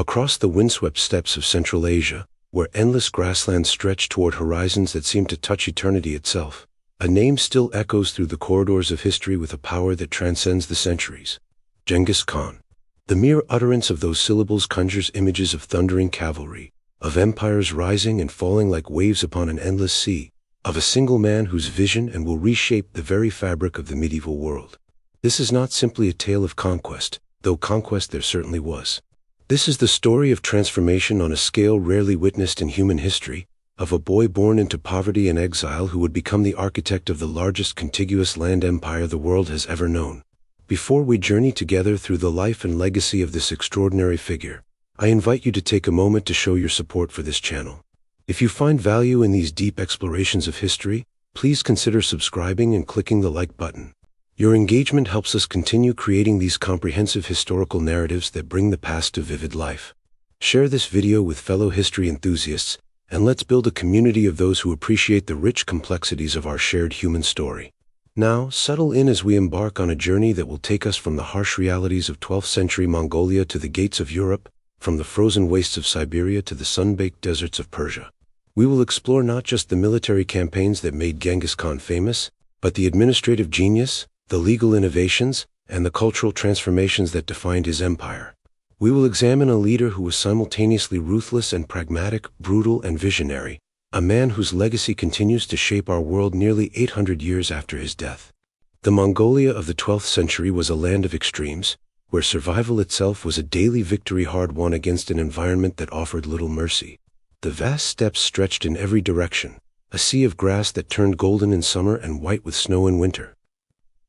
Across the windswept steppes of Central Asia, where endless grasslands stretch toward horizons that seem to touch eternity itself, a name still echoes through the corridors of history with a power that transcends the centuries. Genghis Khan. The mere utterance of those syllables conjures images of thundering cavalry, of empires rising and falling like waves upon an endless sea, of a single man whose vision and will reshape the very fabric of the medieval world. This is not simply a tale of conquest, though conquest there certainly was. This is the story of transformation on a scale rarely witnessed in human history, of a boy born into poverty and exile who would become the architect of the largest contiguous land empire the world has ever known. Before we journey together through the life and legacy of this extraordinary figure, I invite you to take a moment to show your support for this channel. If you find value in these deep explorations of history, please consider subscribing and clicking the like button. Your engagement helps us continue creating these comprehensive historical narratives that bring the past to vivid life. Share this video with fellow history enthusiasts, and let's build a community of those who appreciate the rich complexities of our shared human story. Now, settle in as we embark on a journey that will take us from the harsh realities of 12th century Mongolia to the gates of Europe, from the frozen wastes of Siberia to the sun-baked deserts of Persia. We will explore not just the military campaigns that made Genghis Khan famous, but the administrative genius, the legal innovations, and the cultural transformations that defined his empire. We will examine a leader who was simultaneously ruthless and pragmatic, brutal and visionary, a man whose legacy continues to shape our world nearly 800 years after his death. The Mongolia of the 12th century was a land of extremes, where survival itself was a daily victory hard won against an environment that offered little mercy. The vast steppes stretched in every direction, a sea of grass that turned golden in summer and white with snow in winter.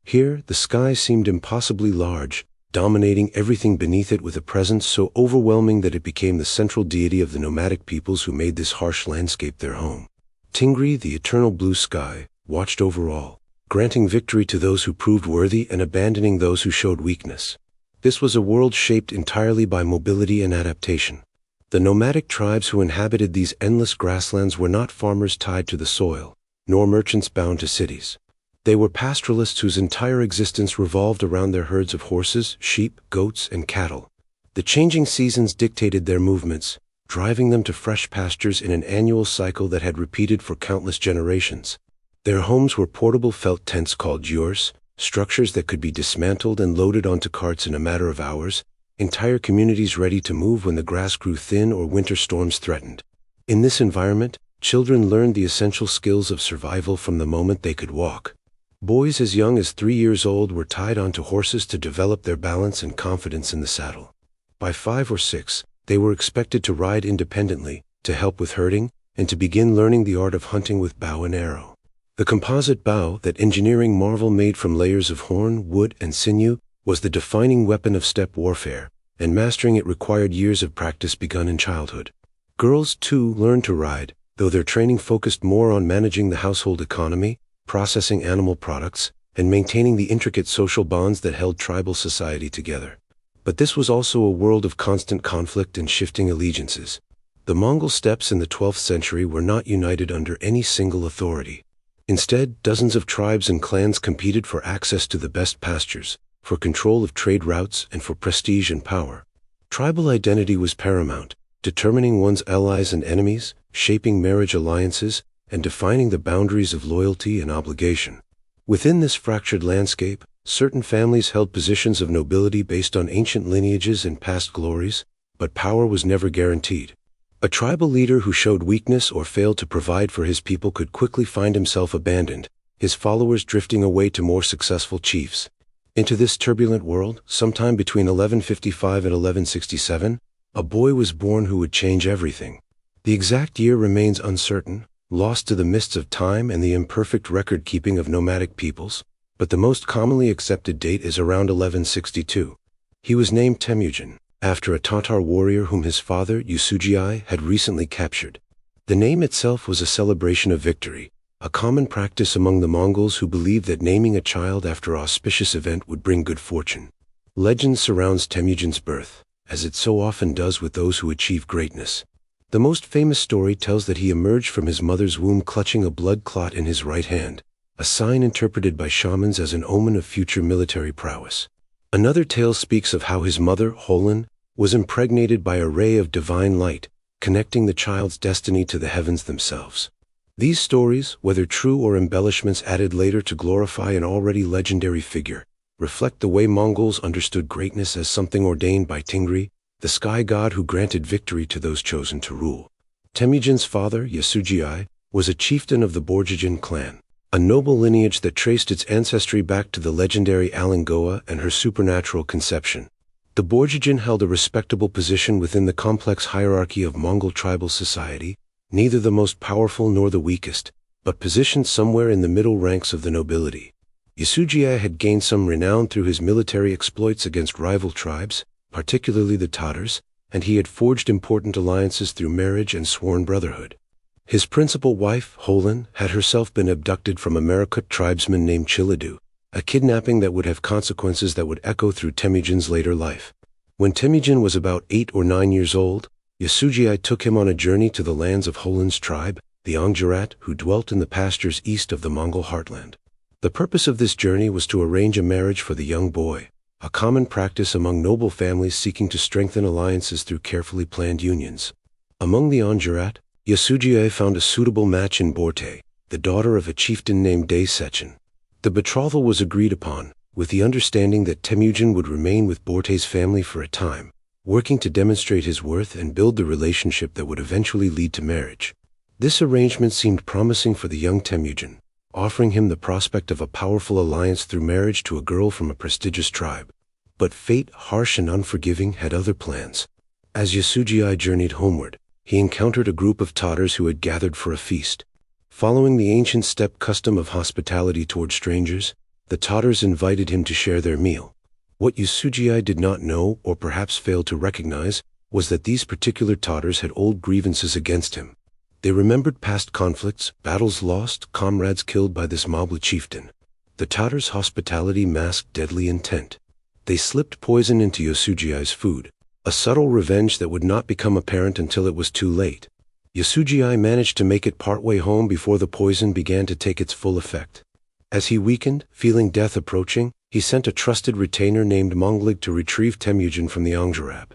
Here, the sky seemed impossibly large, dominating everything beneath it with a presence so overwhelming that it became the central deity of the nomadic peoples who made this harsh landscape their home. Tingri, the eternal blue sky, watched over all, granting victory to those who proved worthy and abandoning those who showed weakness. This was a world shaped entirely by mobility and adaptation. The nomadic tribes who inhabited these endless grasslands were not farmers tied to the soil, nor merchants bound to cities. They were pastoralists whose entire existence revolved around their herds of horses, sheep, goats, and cattle. The changing seasons dictated their movements, driving them to fresh pastures in an annual cycle that had repeated for countless generations. Their homes were portable felt tents called yurs, structures that could be dismantled and loaded onto carts in a matter of hours, entire communities ready to move when the grass grew thin or winter storms threatened. In this environment, children learned the essential skills of survival from the moment they could walk. Boys as young as 3 years old were tied onto horses to develop their balance and confidence in the saddle. By 5 or 6, they were expected to ride independently, to help with herding, and to begin learning the art of hunting with bow and arrow. The composite bow, that engineering marvel made from layers of horn, wood, and sinew, was the defining weapon of steppe warfare, and mastering it required years of practice begun in childhood. Girls, too, learned to ride, though their training focused more on managing the household economy, processing animal products, and maintaining the intricate social bonds that held tribal society together. But this was also a world of constant conflict and shifting allegiances. The Mongol steppes in the 12th century were not united under any single authority. Instead, dozens of tribes and clans competed for access to the best pastures, for control of trade routes, and for prestige and power. Tribal identity was paramount, determining one's allies and enemies, shaping marriage alliances, and defining the boundaries of loyalty and obligation. Within this fractured landscape, certain families held positions of nobility based on ancient lineages and past glories, but power was never guaranteed. A tribal leader who showed weakness or failed to provide for his people could quickly find himself abandoned, his followers drifting away to more successful chiefs. Into this turbulent world, sometime between 1155 and 1167, a boy was born who would change everything. The exact year remains uncertain, lost to the mists of time and the imperfect record-keeping of nomadic peoples, but the most commonly accepted date is around 1162. He was named Temüjin, after a Tatar warrior whom his father, Yusufzai, had recently captured. The name itself was a celebration of victory, a common practice among the Mongols who believed that naming a child after an auspicious event would bring good fortune. Legend surrounds Temüjin's birth, as it so often does with those who achieve greatness. The most famous story tells that he emerged from his mother's womb clutching a blood clot in his right hand, a sign interpreted by shamans as an omen of future military prowess. Another tale speaks of how his mother, Holin, was impregnated by a ray of divine light, connecting the child's destiny to the heavens themselves. These stories, whether true or embellishments added later to glorify an already legendary figure, reflect the way Mongols understood greatness as something ordained by Tingri, the sky god who granted victory to those chosen to rule. Temüjin's father, Yasugei, was a chieftain of the Borjigin clan, a noble lineage that traced its ancestry back to the legendary Alangoa and her supernatural conception. The Borjigin held a respectable position within the complex hierarchy of Mongol tribal society, neither the most powerful nor the weakest, but positioned somewhere in the middle ranks of the nobility. Yasugei had gained some renown through his military exploits against rival tribes, particularly the Tatars, and he had forged important alliances through marriage and sworn brotherhood. His principal wife, Holin, had herself been abducted from a Marakut tribesman named Chilidu, a kidnapping that would have consequences that would echo through Temüjin's later life. When Temüjin was about 8 or 9 years old, Yasugei took him on a journey to the lands of Holin's tribe, the Angjarat, who dwelt in the pastures east of the Mongol heartland. The purpose of this journey was to arrange a marriage for the young boy, a common practice among noble families seeking to strengthen alliances through carefully planned unions. Among the Angjarat, Yasugei found a suitable match in Borte, the daughter of a chieftain named Day Sechin. The betrothal was agreed upon, with the understanding that Temüjin would remain with Borte's family for a time, working to demonstrate his worth and build the relationship that would eventually lead to marriage. This arrangement seemed promising for the young Temüjin, offering him the prospect of a powerful alliance through marriage to a girl from a prestigious tribe. But fate, harsh and unforgiving, had other plans. As Yasugei journeyed homeward, he encountered a group of Tatars who had gathered for a feast. Following the ancient steppe custom of hospitality toward strangers, the Tatars invited him to share their meal. What Yasugei did not know, or perhaps failed to recognize, was that these particular Tatars had old grievances against him. They remembered past conflicts, battles lost, comrades killed by this Mabla chieftain. The Tatars' hospitality masked deadly intent. They slipped poison into Yasugei's food, a subtle revenge that would not become apparent until it was too late. Yasugei managed to make it partway home before the poison began to take its full effect. As he weakened, feeling death approaching, he sent a trusted retainer named Monglig to retrieve Temüjin from the Angjarab.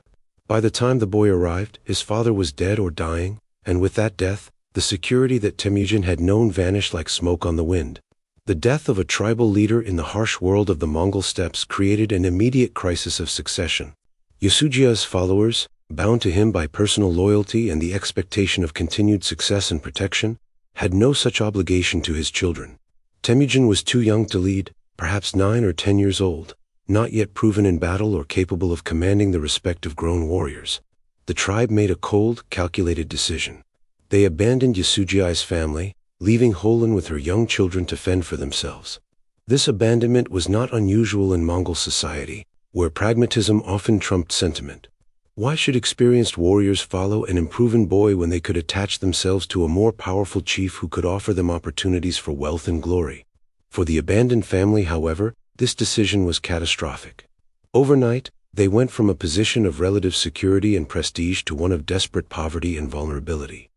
By the time the boy arrived, his father was dead or dying, and with that death, the security that Temüjin had known vanished like smoke on the wind. The death of a tribal leader in the harsh world of the Mongol steppes created an immediate crisis of succession. Yasugei's followers, bound to him by personal loyalty and the expectation of continued success and protection, had no such obligation to his children. Temüjin was too young to lead, perhaps 9 or 10 years old, not yet proven in battle or capable of commanding the respect of grown warriors. The tribe made a cold, calculated decision. They abandoned Yasugei's family, leaving Holin with her young children to fend for themselves. This abandonment was not unusual in Mongol society, where pragmatism often trumped sentiment. Why should experienced warriors follow an unproven boy when they could attach themselves to a more powerful chief who could offer them opportunities for wealth and glory? For the abandoned family, however, this decision was catastrophic. Overnight, they went from a position of relative security and prestige to one of desperate poverty and vulnerability.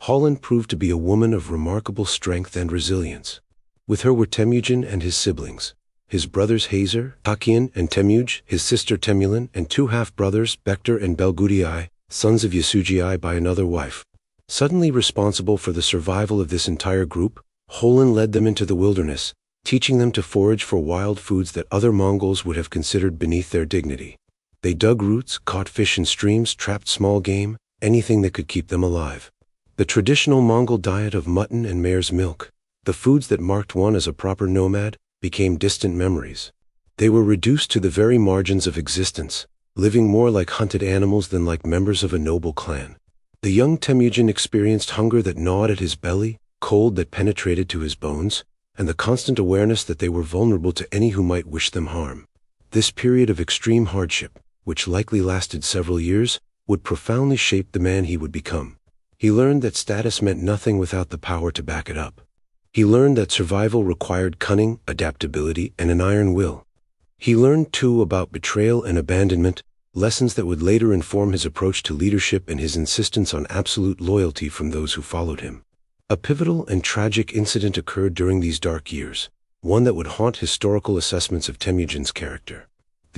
Holin proved to be a woman of remarkable strength and resilience. With her were Temüjin and his siblings, his brothers Hazer, Takian, and Temüj, his sister Temülen, and 2 half-brothers, Bektar and Belgudei, sons of Yasugei by another wife. Suddenly responsible for the survival of this entire group, Holin led them into the wilderness, teaching them to forage for wild foods that other Mongols would have considered beneath their dignity. They dug roots, caught fish in streams, trapped small game, anything that could keep them alive. The traditional Mongol diet of mutton and mare's milk, the foods that marked one as a proper nomad, became distant memories. They were reduced to the very margins of existence, living more like hunted animals than like members of a noble clan. The young Temüjin experienced hunger that gnawed at his belly, cold that penetrated to his bones, and the constant awareness that they were vulnerable to any who might wish them harm. This period of extreme hardship, which likely lasted several years, would profoundly shape the man he would become. He learned that status meant nothing without the power to back it up. He learned that survival required cunning, adaptability, and an iron will. He learned, too, about betrayal and abandonment, lessons that would later inform his approach to leadership and his insistence on absolute loyalty from those who followed him. A pivotal and tragic incident occurred during these dark years, one that would haunt historical assessments of Temüjin's character.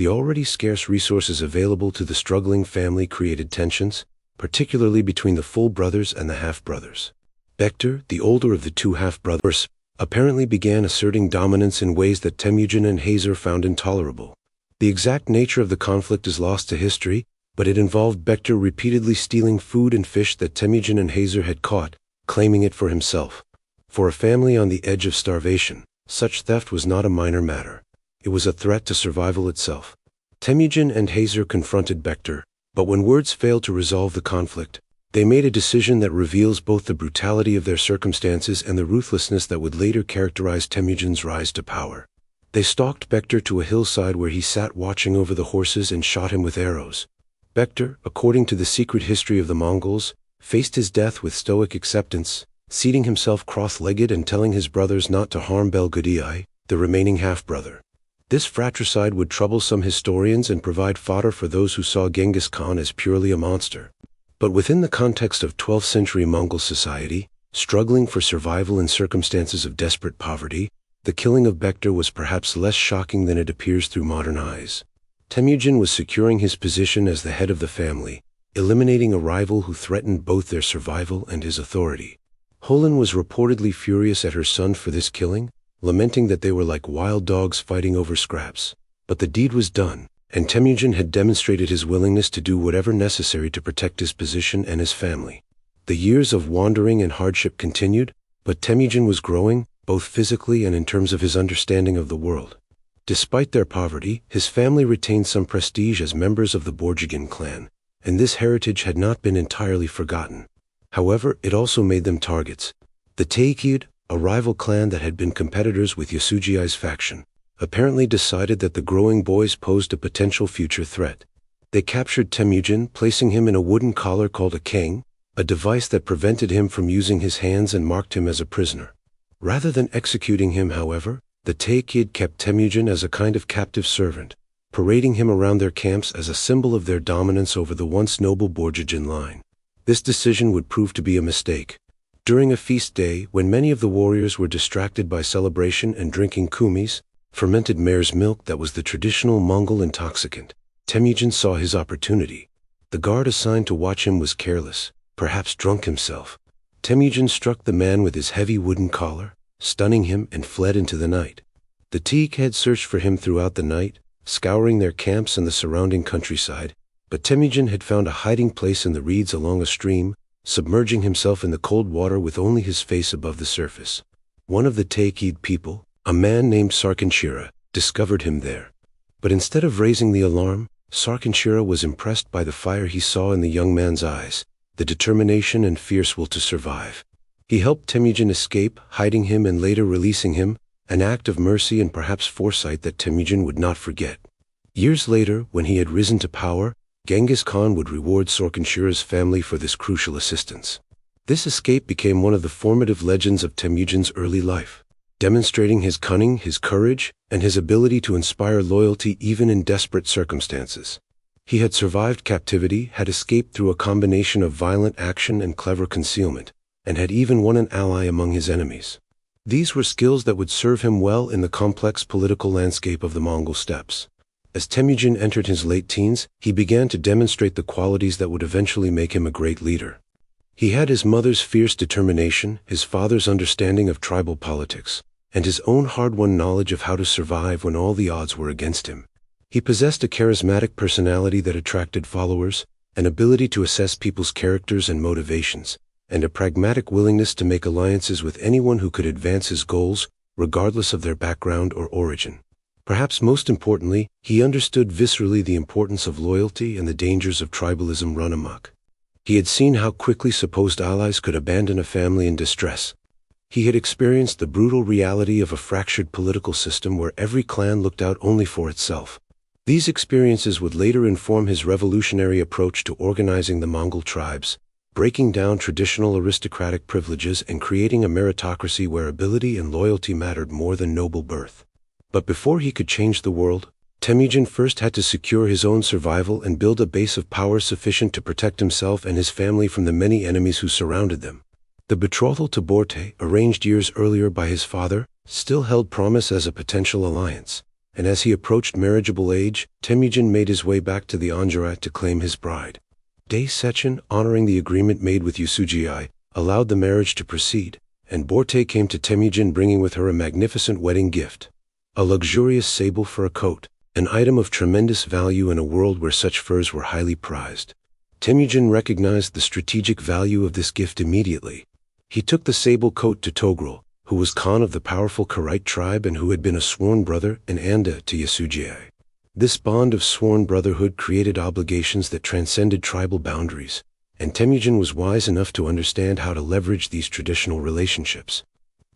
The already scarce resources available to the struggling family created tensions, particularly between the full brothers and the half-brothers. Bektur, the older of the two half-brothers, apparently began asserting dominance in ways that Temüjin and Hazar found intolerable. The exact nature of the conflict is lost to history, but it involved Bektur repeatedly stealing food and fish that Temüjin and Hazar had caught, claiming it for himself. For a family on the edge of starvation, such theft was not a minor matter. It was a threat to survival itself. Temüjin and Hazar confronted Bektur, but when words failed to resolve the conflict, they made a decision that reveals both the brutality of their circumstances and the ruthlessness that would later characterize Temüjin's rise to power. They stalked Bektur to a hillside where he sat watching over the horses and shot him with arrows. Bektur, according to the secret history of the Mongols, faced his death with stoic acceptance, seating himself cross-legged and telling his brothers not to harm Belgudei, the remaining half-brother. This fratricide would trouble some historians and provide fodder for those who saw Genghis Khan as purely a monster. But within the context of 12th century Mongol society, struggling for survival in circumstances of desperate poverty, the killing of Bektur was perhaps less shocking than it appears through modern eyes. Temüjin was securing his position as the head of the family, eliminating a rival who threatened both their survival and his authority. Holin was reportedly furious at her son for this killing, lamenting that they were like wild dogs fighting over scraps. But the deed was done, and Temüjin had demonstrated his willingness to do whatever necessary to protect his position and his family. The years of wandering and hardship continued, but Temüjin was growing, both physically and in terms of his understanding of the world. Despite their poverty, his family retained some prestige as members of the Borjigin clan, and this heritage had not been entirely forgotten. However, it also made them targets. The Teikid, a rival clan that had been competitors with Yasugei's faction, apparently decided that the growing boys posed a potential future threat. They captured Temüjin, placing him in a wooden collar called a kang, a device that prevented him from using his hands and marked him as a prisoner. Rather than executing him, however, the Teikid kept Temüjin as a kind of captive servant, parading him around their camps as a symbol of their dominance over the once noble Borjigin line. This decision would prove to be a mistake. During a feast day, when many of the warriors were distracted by celebration and drinking kumis, fermented mare's milk that was the traditional Mongol intoxicant, Temüjin saw his opportunity. The guard assigned to watch him was careless, perhaps drunk himself. Temüjin struck the man with his heavy wooden collar, stunning him, and fled into the night. The Teik had searched for him throughout the night, scouring their camps and the surrounding countryside, but Temüjin had found a hiding place in the reeds along a stream, submerging himself in the cold water with only his face above the surface. One of the Teikid people, a man named Sarkanshira, discovered him there. But instead of raising the alarm, Sarkanshira was impressed by the fire he saw in the young man's eyes, the determination and fierce will to survive. He helped Temüjin escape, hiding him and later releasing him, an act of mercy and perhaps foresight that Temüjin would not forget. Years later, when he had risen to power, Genghis Khan would reward Sarkanshira's family for this crucial assistance. This escape became one of the formative legends of Temüjin's early life, demonstrating his cunning, his courage, and his ability to inspire loyalty even in desperate circumstances. He had survived captivity, had escaped through a combination of violent action and clever concealment, and had even won an ally among his enemies. These were skills that would serve him well in the complex political landscape of the Mongol steppes. As Temüjin entered his late teens, he began to demonstrate the qualities that would eventually make him a great leader. He had his mother's fierce determination, his father's understanding of tribal politics, and his own hard-won knowledge of how to survive when all the odds were against him. He possessed a charismatic personality that attracted followers, an ability to assess people's characters and motivations, and a pragmatic willingness to make alliances with anyone who could advance his goals, regardless of their background or origin. Perhaps most importantly, he understood viscerally the importance of loyalty and the dangers of tribalism run amok. He had seen how quickly supposed allies could abandon a family in distress. He had experienced the brutal reality of a fractured political system where every clan looked out only for itself. These experiences would later inform his revolutionary approach to organizing the Mongol tribes, breaking down traditional aristocratic privileges and creating a meritocracy where ability and loyalty mattered more than noble birth. But before he could change the world, Temüjin first had to secure his own survival and build a base of power sufficient to protect himself and his family from the many enemies who surrounded them. The betrothal to Borte, arranged years earlier by his father, still held promise as a potential alliance. and as he approached marriageable age, Temüjin made his way back to the Anjourat to claim his bride. Day Sechen, honoring the agreement made with Yusugei, allowed the marriage to proceed, and Borte came to Temüjin bringing with her a magnificent wedding gift. A luxurious sable fur coat, an item of tremendous value in a world where such furs were highly prized. Temüjin recognized the strategic value of this gift immediately. He took the sable coat to Togrul, who was Khan of the powerful Karaite tribe and who had been a sworn brother and Anda to Yusugei. This bond of sworn brotherhood created obligations that transcended tribal boundaries, and Temüjin was wise enough to understand how to leverage these traditional relationships.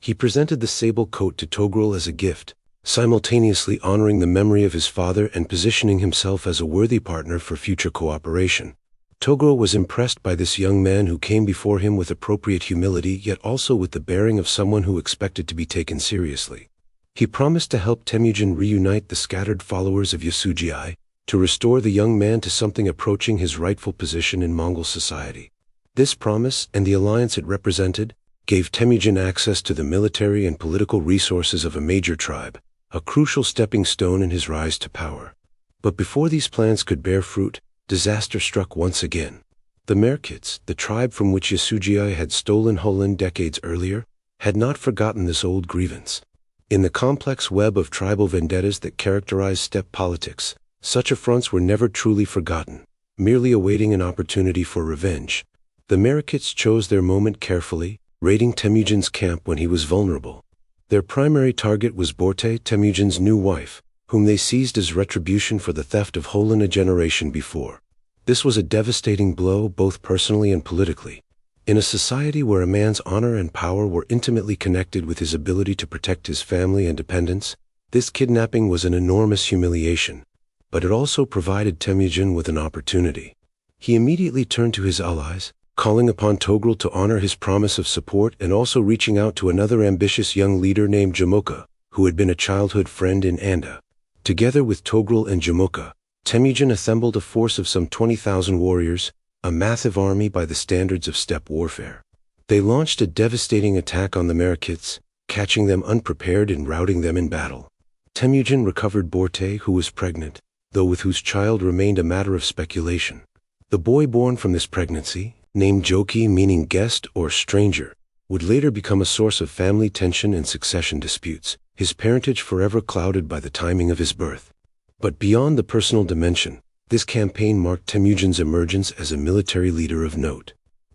He presented the sable coat to Togrul as a gift, simultaneously honoring the memory of his father and positioning himself as a worthy partner for future cooperation. Togrul was impressed by this young man who came before him with appropriate humility yet also with the bearing of someone who expected to be taken seriously. He promised to help Temüjin reunite the scattered followers of Yusugei, to restore the young man to something approaching his rightful position in Mongol society. This promise, and the alliance it represented, gave Temüjin access to the military and political resources of a major tribe, a crucial stepping stone in his rise to power. But before these plans could bear fruit, disaster struck once again. The Merkits, the tribe from which Yusugei had stolen Holland decades earlier, had not forgotten this old grievance. In the complex web of tribal vendettas that characterized steppe politics, such affronts were never truly forgotten, merely awaiting an opportunity for revenge. The Merkits chose their moment carefully, raiding Temüjin's camp when he was vulnerable. Their primary target was Borte, Temüjin's new wife, whom they seized as retribution for the theft of Holland a generation before. This was a devastating blow both personally and politically. In a society where a man's honor and power were intimately connected with his ability to protect his family and dependents, this kidnapping was an enormous humiliation, but it also provided Temüjin with an opportunity. He immediately turned to his allies, calling upon Togrul to honor his promise of support and also reaching out to another ambitious young leader named Jamuka, who had been a childhood friend in Anda. Together with Togrul and Jamuka, Temüjin assembled a force of some 20,000 warriors, a massive army by the standards of steppe warfare. They launched a devastating attack on the Merkits, catching them unprepared and routing them in battle. Temüjin recovered Borte, who was pregnant, though with whose child remained a matter of speculation. The boy born from this pregnancy, named Joki meaning guest or stranger, would later become a source of family tension and succession disputes, his parentage forever clouded by the timing of his birth. But beyond the personal dimension, this campaign marked Temüjin's emergence as a military leader of note.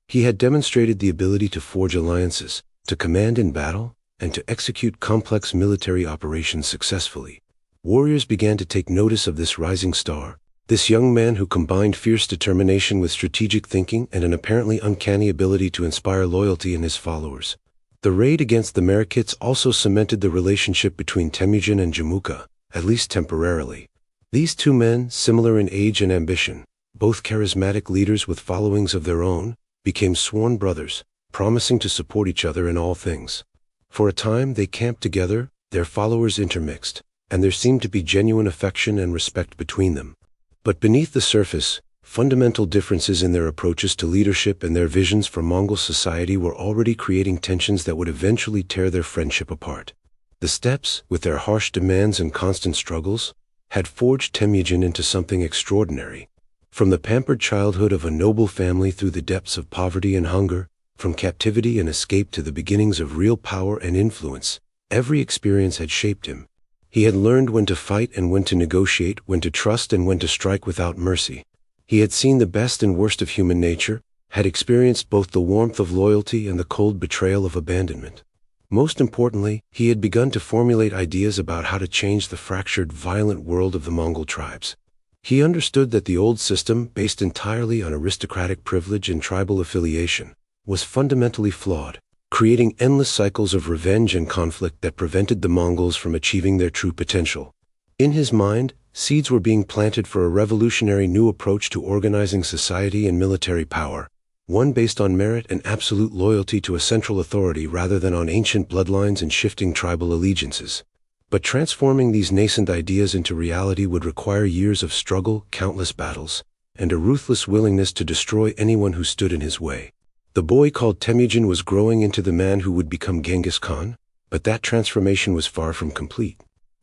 He had demonstrated the ability to forge alliances, to command in battle, and to execute complex military operations successfully. Warriors began to take notice of this rising star, this young man who combined fierce determination with strategic thinking and an apparently uncanny ability to inspire loyalty in his followers. The raid against the Merkits also cemented the relationship between Temüjin and Jamuka, at least temporarily. These two men, similar in age and ambition, both charismatic leaders with followings of their own, became sworn brothers, promising to support each other in all things. For a time they camped together, their followers intermixed, and there seemed to be genuine affection and respect between them. But beneath the surface, fundamental differences in their approaches to leadership and their visions for Mongol society were already creating tensions that would eventually tear their friendship apart. The steppes, with their harsh demands and constant struggles, had forged Temüjin into something extraordinary. From the pampered childhood of a noble family through the depths of poverty and hunger, from captivity and escape to the beginnings of real power and influence, every experience had shaped him. He had learned when to fight and when to negotiate, when to trust and when to strike without mercy. He had seen the best and worst of human nature, had experienced both the warmth of loyalty and the cold betrayal of abandonment. Most importantly, he had begun to formulate ideas about how to change the fractured, violent world of the Mongol tribes. He understood that the old system, based entirely on aristocratic privilege and tribal affiliation, was fundamentally flawed, creating endless cycles of revenge and conflict that prevented the Mongols from achieving their true potential. In his mind, seeds were being planted for a revolutionary new approach to organizing society and military power, one based on merit and absolute loyalty to a central authority rather than on ancient bloodlines and shifting tribal allegiances. But transforming these nascent ideas into reality would require years of struggle, countless battles, and a ruthless willingness to destroy anyone who stood in his way. The boy called Temüjin was growing into the man who would become Genghis Khan, but that transformation was far from complete.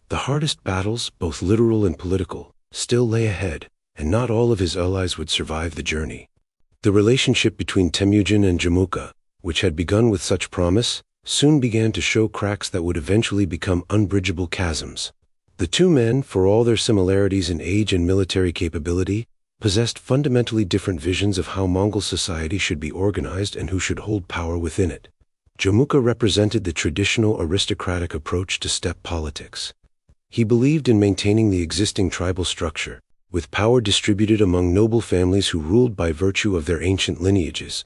The hardest battles, both literal and political, still lay ahead, and not all of his allies would survive the journey. The relationship between Temüjin and Jamuka, which had begun with such promise, soon began to show cracks that would eventually become unbridgeable chasms. The two men, for all their similarities in age and military capability, possessed fundamentally different visions of how Mongol society should be organized and who should hold power within it. Jamuka represented the traditional aristocratic approach to steppe politics. He believed in maintaining the existing tribal structure, with power distributed among noble families who ruled by virtue of their ancient lineages.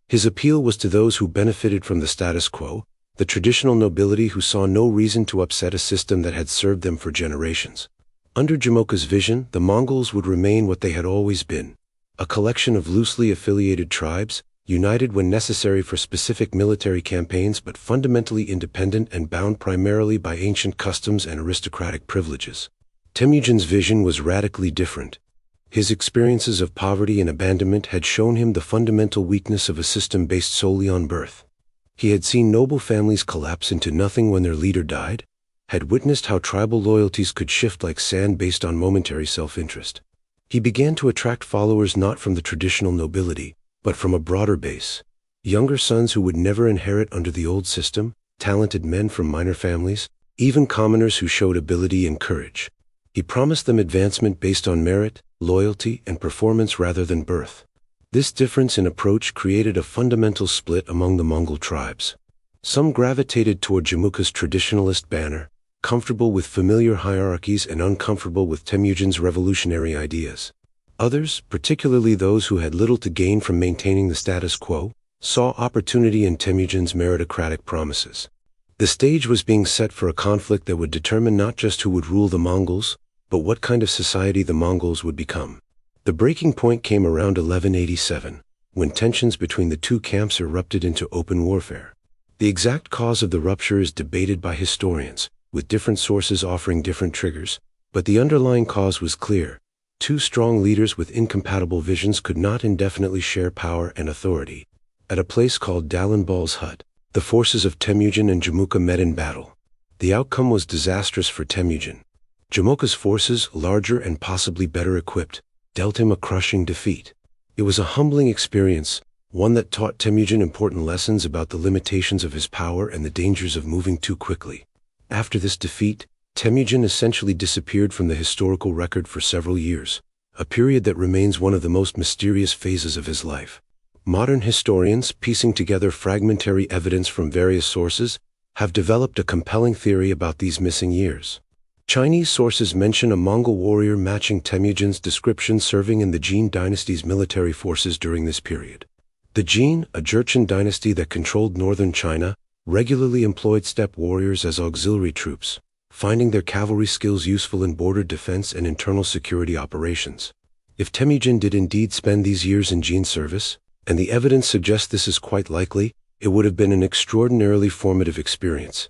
His appeal was to those who benefited from the status quo, the traditional nobility who saw no reason to upset a system that had served them for generations. Under Jamuka's vision, the Mongols would remain what they had always been, a collection of loosely affiliated tribes, united when necessary for specific military campaigns but fundamentally independent and bound primarily by ancient customs and aristocratic privileges. Temüjin's vision was radically different. His experiences of poverty and abandonment had shown him the fundamental weakness of a system based solely on birth. He had seen noble families collapse into nothing when their leader died, had witnessed how tribal loyalties could shift like sand based on momentary self-interest. He began to attract followers not from the traditional nobility, but from a broader base. Younger sons who would never inherit under the old system, talented men from minor families, even commoners who showed ability and courage. He promised them advancement based on merit, loyalty, and performance rather than birth. This difference in approach created a fundamental split among the Mongol tribes. Some gravitated toward Jamuka's traditionalist banner, comfortable with familiar hierarchies and uncomfortable with Temüjin's revolutionary ideas. Others, particularly those who had little to gain from maintaining the status quo, saw opportunity in Temüjin's meritocratic promises. The stage was being set for a conflict that would determine not just who would rule the Mongols, but what kind of society the Mongols would become. The breaking point came around 1187, when tensions between the two camps erupted into open warfare. The exact cause of the rupture is debated by historians, with different sources offering different triggers, but the underlying cause was clear. Two strong leaders with incompatible visions could not indefinitely share power and authority. At a place called Dalanbal's Hut, the forces of Temüjin and Jamuka met in battle. The outcome was disastrous for Temüjin. Jamuka's forces, larger and possibly better equipped, dealt him a crushing defeat. It was a humbling experience, one that taught Temüjin important lessons about the limitations of his power and the dangers of moving too quickly. After this defeat, Temüjin essentially disappeared from the historical record for several years, a period that remains one of the most mysterious phases of his life. Modern historians, piecing together fragmentary evidence from various sources, have developed a compelling theory about these missing years. Chinese sources mention a Mongol warrior matching Temüjin's description serving in the Jin Dynasty's military forces during this period. The Jin, a Jurchen dynasty that controlled northern China, regularly employed steppe warriors as auxiliary troops, finding their cavalry skills useful in border defense and internal security operations. If Temüjin did indeed spend these years in Jin service, and the evidence suggests this is quite likely, it would have been an extraordinarily formative experience.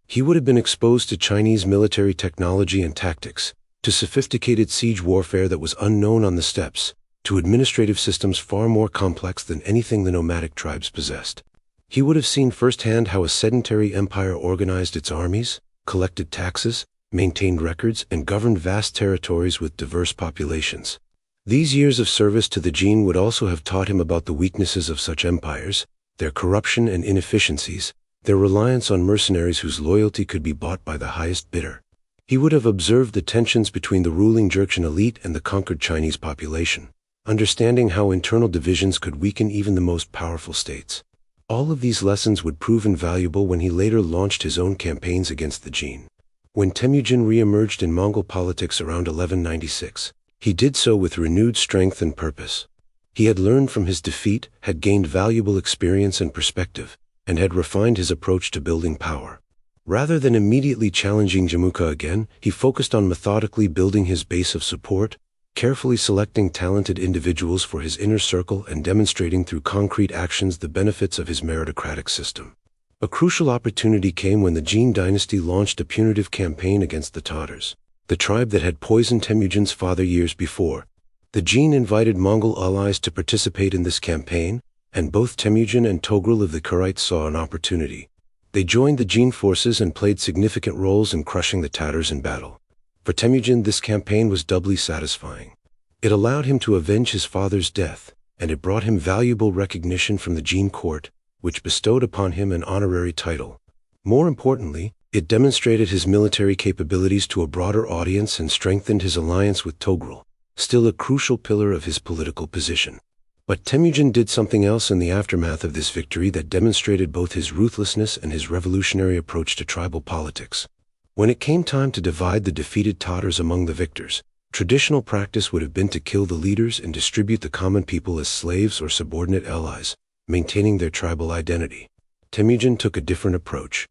He would have been exposed to Chinese military technology and tactics, to sophisticated siege warfare that was unknown on the steppes, to administrative systems far more complex than anything the nomadic tribes possessed. He would have seen firsthand how a sedentary empire organized its armies, collected taxes, maintained records, and governed vast territories with diverse populations. These years of service to the Jin would also have taught him about the weaknesses of such empires, their corruption and inefficiencies, their reliance on mercenaries whose loyalty could be bought by the highest bidder. He would have observed the tensions between the ruling Jurchen elite and the conquered Chinese population, understanding how internal divisions could weaken even the most powerful states. All of these lessons would prove invaluable when he later launched his own campaigns against the Jin. When Temüjin re-emerged in Mongol politics around 1196, he did so with renewed strength and purpose. He had learned from his defeat, had gained valuable experience and perspective, and had refined his approach to building power. Rather than immediately challenging Jamuka again, he focused on methodically building his base of support, carefully selecting talented individuals for his inner circle and demonstrating through concrete actions the benefits of his meritocratic system. A crucial opportunity came when the Jin Dynasty launched a punitive campaign against the Tatars, the tribe that had poisoned Temüjin's father years before. The Jin invited Mongol allies to participate in this campaign, and both Temüjin and Togrul of the Kurites saw an opportunity. They joined the Jin forces and played significant roles in crushing the Tatars in battle. For Temüjin, this campaign was doubly satisfying. It allowed him to avenge his father's death, and it brought him valuable recognition from the Jin court, which bestowed upon him an honorary title. More importantly, it demonstrated his military capabilities to a broader audience and strengthened his alliance with Togrul, still a crucial pillar of his political position. But Temüjin did something else in the aftermath of this victory that demonstrated both his ruthlessness and his revolutionary approach to tribal politics. When it came time to divide the defeated Tatars among the victors, traditional practice would have been to kill the leaders and distribute the common people as slaves or subordinate allies, maintaining their tribal identity. Temüjin took a different approach.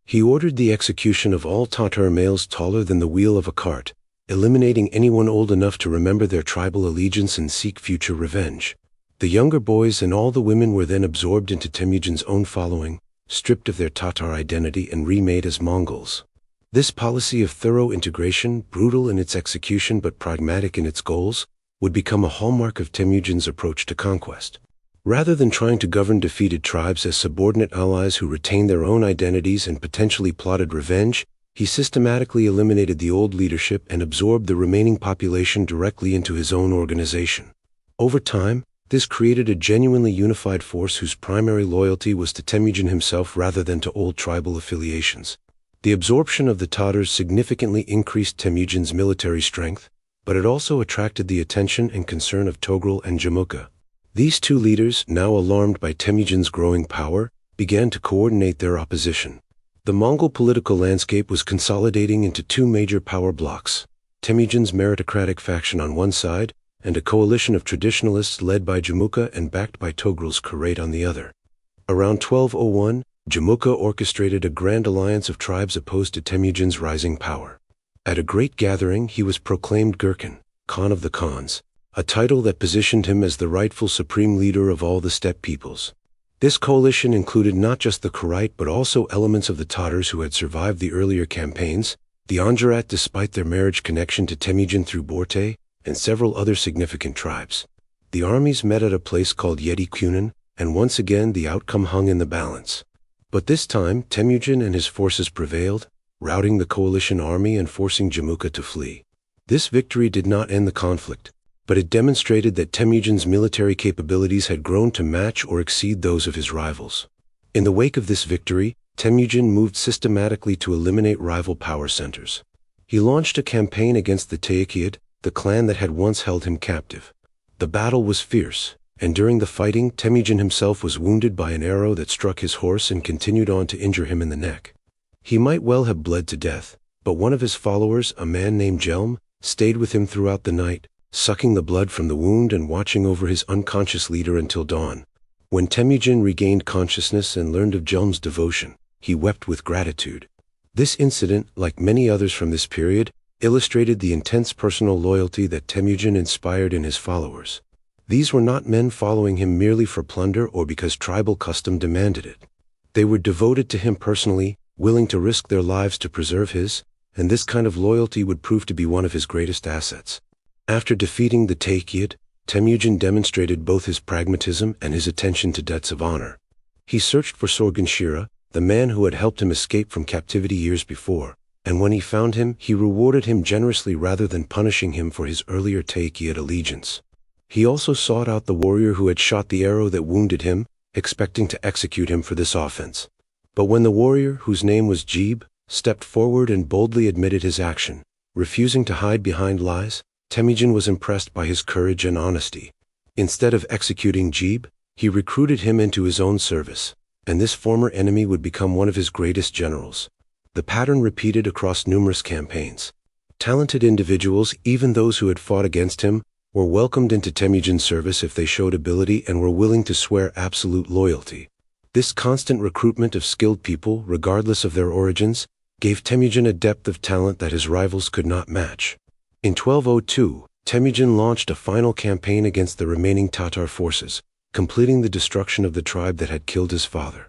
He ordered the execution of all Tatar males taller than the wheel of a cart, eliminating anyone old enough to remember their tribal allegiance and seek future revenge. The younger boys and all the women were then absorbed into Temüjin's own following, stripped of their Tatar identity and remade as Mongols. This policy of thorough integration, brutal in its execution but pragmatic in its goals, would become a hallmark of Temüjin's approach to conquest. Rather than trying to govern defeated tribes as subordinate allies who retained their own identities and potentially plotted revenge, he systematically eliminated the old leadership and absorbed the remaining population directly into his own organization. Over time, this created a genuinely unified force whose primary loyalty was to Temüjin himself rather than to old tribal affiliations. The absorption of the Tatars significantly increased Temüjin's military strength, but it also attracted the attention and concern of Togrul and Jamuka. These two leaders, now alarmed by Temüjin's growing power, began to coordinate their opposition. The Mongol political landscape was consolidating into two major power blocks: Temüjin's meritocratic faction on one side, and a coalition of traditionalists led by Jamuka and backed by Togrul's Kharat on the other. Around 1201, Jamuka orchestrated a grand alliance of tribes opposed to Temüjin's rising power. At a great gathering, he was proclaimed Gurkhan, Khan of the Khans, a title that positioned him as the rightful supreme leader of all the steppe peoples. This coalition included not just the Kharat but also elements of the Tatars who had survived the earlier campaigns, the Anjurat despite their marriage connection to Temüjin through Borte, and several other significant tribes. The armies met at a place called Yedi Kunan, and once again the outcome hung in the balance. But this time, Temüjin and his forces prevailed, routing the coalition army and forcing Jamuka to flee. This victory did not end the conflict, but it demonstrated that Temüjin's military capabilities had grown to match or exceed those of his rivals. In the wake of this victory, Temüjin moved systematically to eliminate rival power centers. He launched a campaign against the Teykid, the clan that had once held him captive. The battle was fierce, and during the fighting, Temüjin himself was wounded by an arrow that struck his horse and continued on to injure him in the neck. He might well have bled to death, but one of his followers, a man named Jelm, stayed with him throughout the night, sucking the blood from the wound and watching over his unconscious leader until dawn. When Temüjin regained consciousness and learned of Jelm's devotion, he wept with gratitude. This incident, like many others from this period, illustrated the intense personal loyalty that Temüjin inspired in his followers. These were not men following him merely for plunder or because tribal custom demanded it. They were devoted to him personally, willing to risk their lives to preserve his, and this kind of loyalty would prove to be one of his greatest assets. After defeating the Teykid, Temüjin demonstrated both his pragmatism and his attention to debts of honor. He searched for Sorganshira, the man who had helped him escape from captivity years before, and when he found him, he rewarded him generously rather than punishing him for his earlier Teykid allegiance. He also sought out the warrior who had shot the arrow that wounded him, expecting to execute him for this offense. But when the warrior, whose name was Jib, stepped forward and boldly admitted his action, refusing to hide behind lies, Temüjin was impressed by his courage and honesty. Instead of executing Jib, he recruited him into his own service, and this former enemy would become one of his greatest generals. The pattern repeated across numerous campaigns. Talented individuals, even those who had fought against him, were welcomed into Temüjin's service if they showed ability and were willing to swear absolute loyalty. This constant recruitment of skilled people, regardless of their origins, gave Temüjin a depth of talent that his rivals could not match. In 1202, Temüjin launched a final campaign against the remaining Tatar forces, completing the destruction of the tribe that had killed his father.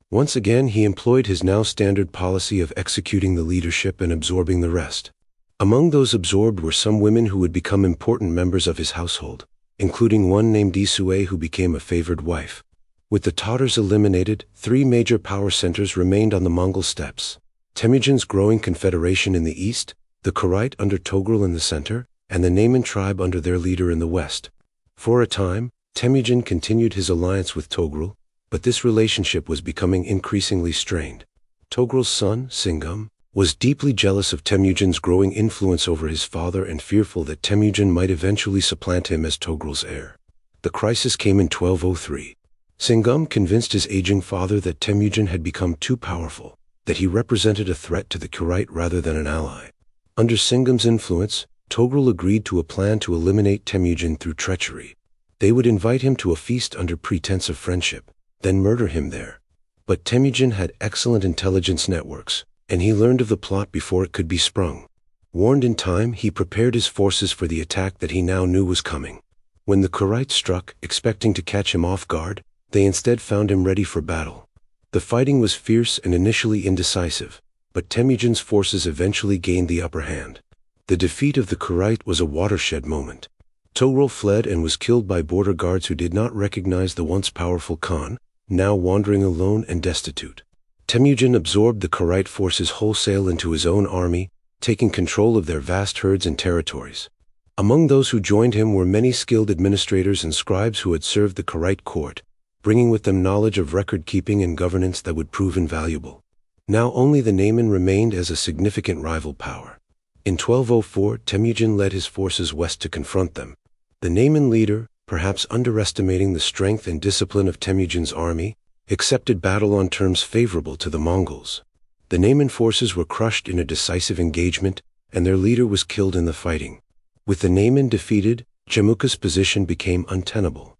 Once again, he employed his now standard policy of executing the leadership and absorbing the rest. Among those absorbed were some women who would become important members of his household, including one named Isue who became a favored wife. With the Tatars eliminated, three major power centers remained on the Mongol steppes: Temüjin's growing confederation in the east, the Kharit under Togrul in the center, and the Nayman tribe under their leader in the west. For a time, Temüjin continued his alliance with Togrul, but this relationship was becoming increasingly strained. Togrul's son, Singam, was deeply jealous of Temüjin's growing influence over his father and fearful that Temüjin might eventually supplant him as Togrul's heir. The crisis came in 1203. Singam convinced his aging father that Temüjin had become too powerful, that he represented a threat to the Kharit rather than an ally. Under Singam's influence, Togrul agreed to a plan to eliminate Temüjin through treachery. They would invite him to a feast under pretense of friendship, then murder him there. But Temüjin had excellent intelligence networks, and he learned of the plot before it could be sprung. Warned in time, he prepared his forces for the attack that he now knew was coming. When the Kharit struck, expecting to catch him off guard, they instead found him ready for battle. The fighting was fierce and initially indecisive, but Temüjin's forces eventually gained the upper hand. The defeat of the Kharit was a watershed moment. Togrul fled and was killed by border guards who did not recognize the once powerful Khan, now wandering alone and destitute. Temüjin absorbed the Kharit forces wholesale into his own army, taking control of their vast herds and territories. Among those who joined him were many skilled administrators and scribes who had served the Kharit court, bringing with them knowledge of record-keeping and governance that would prove invaluable. Now only the Nayman remained as a significant rival power. In 1204, Temüjin led his forces west to confront them. The Nayman leader, perhaps underestimating the strength and discipline of Temüjin's army, accepted battle on terms favorable to the Mongols. The Nayman forces were crushed in a decisive engagement, and their leader was killed in the fighting. With the Nayman defeated, Jamuka's position became untenable.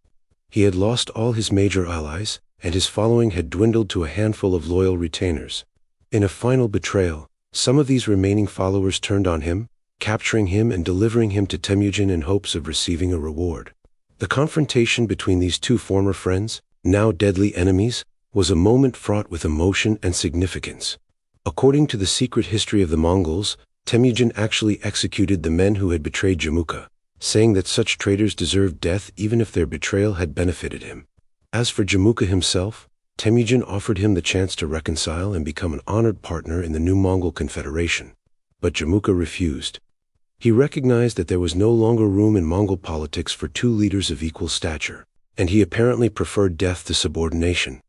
He had lost all his major allies, and his following had dwindled to a handful of loyal retainers. In a final betrayal, some of these remaining followers turned on him, capturing him and delivering him to Temüjin in hopes of receiving a reward. The confrontation between these two former friends, now deadly enemies, was a moment fraught with emotion and significance. According to the secret history of the Mongols, Temüjin actually executed the men who had betrayed Jamuka, saying that such traitors deserved death even if their betrayal had benefited him. As for Jamuka himself, Temüjin offered him the chance to reconcile and become an honored partner in the new Mongol Confederation. But Jamuka refused. He recognized that there was no longer room in Mongol politics for two leaders of equal stature, and he apparently preferred death to subordination.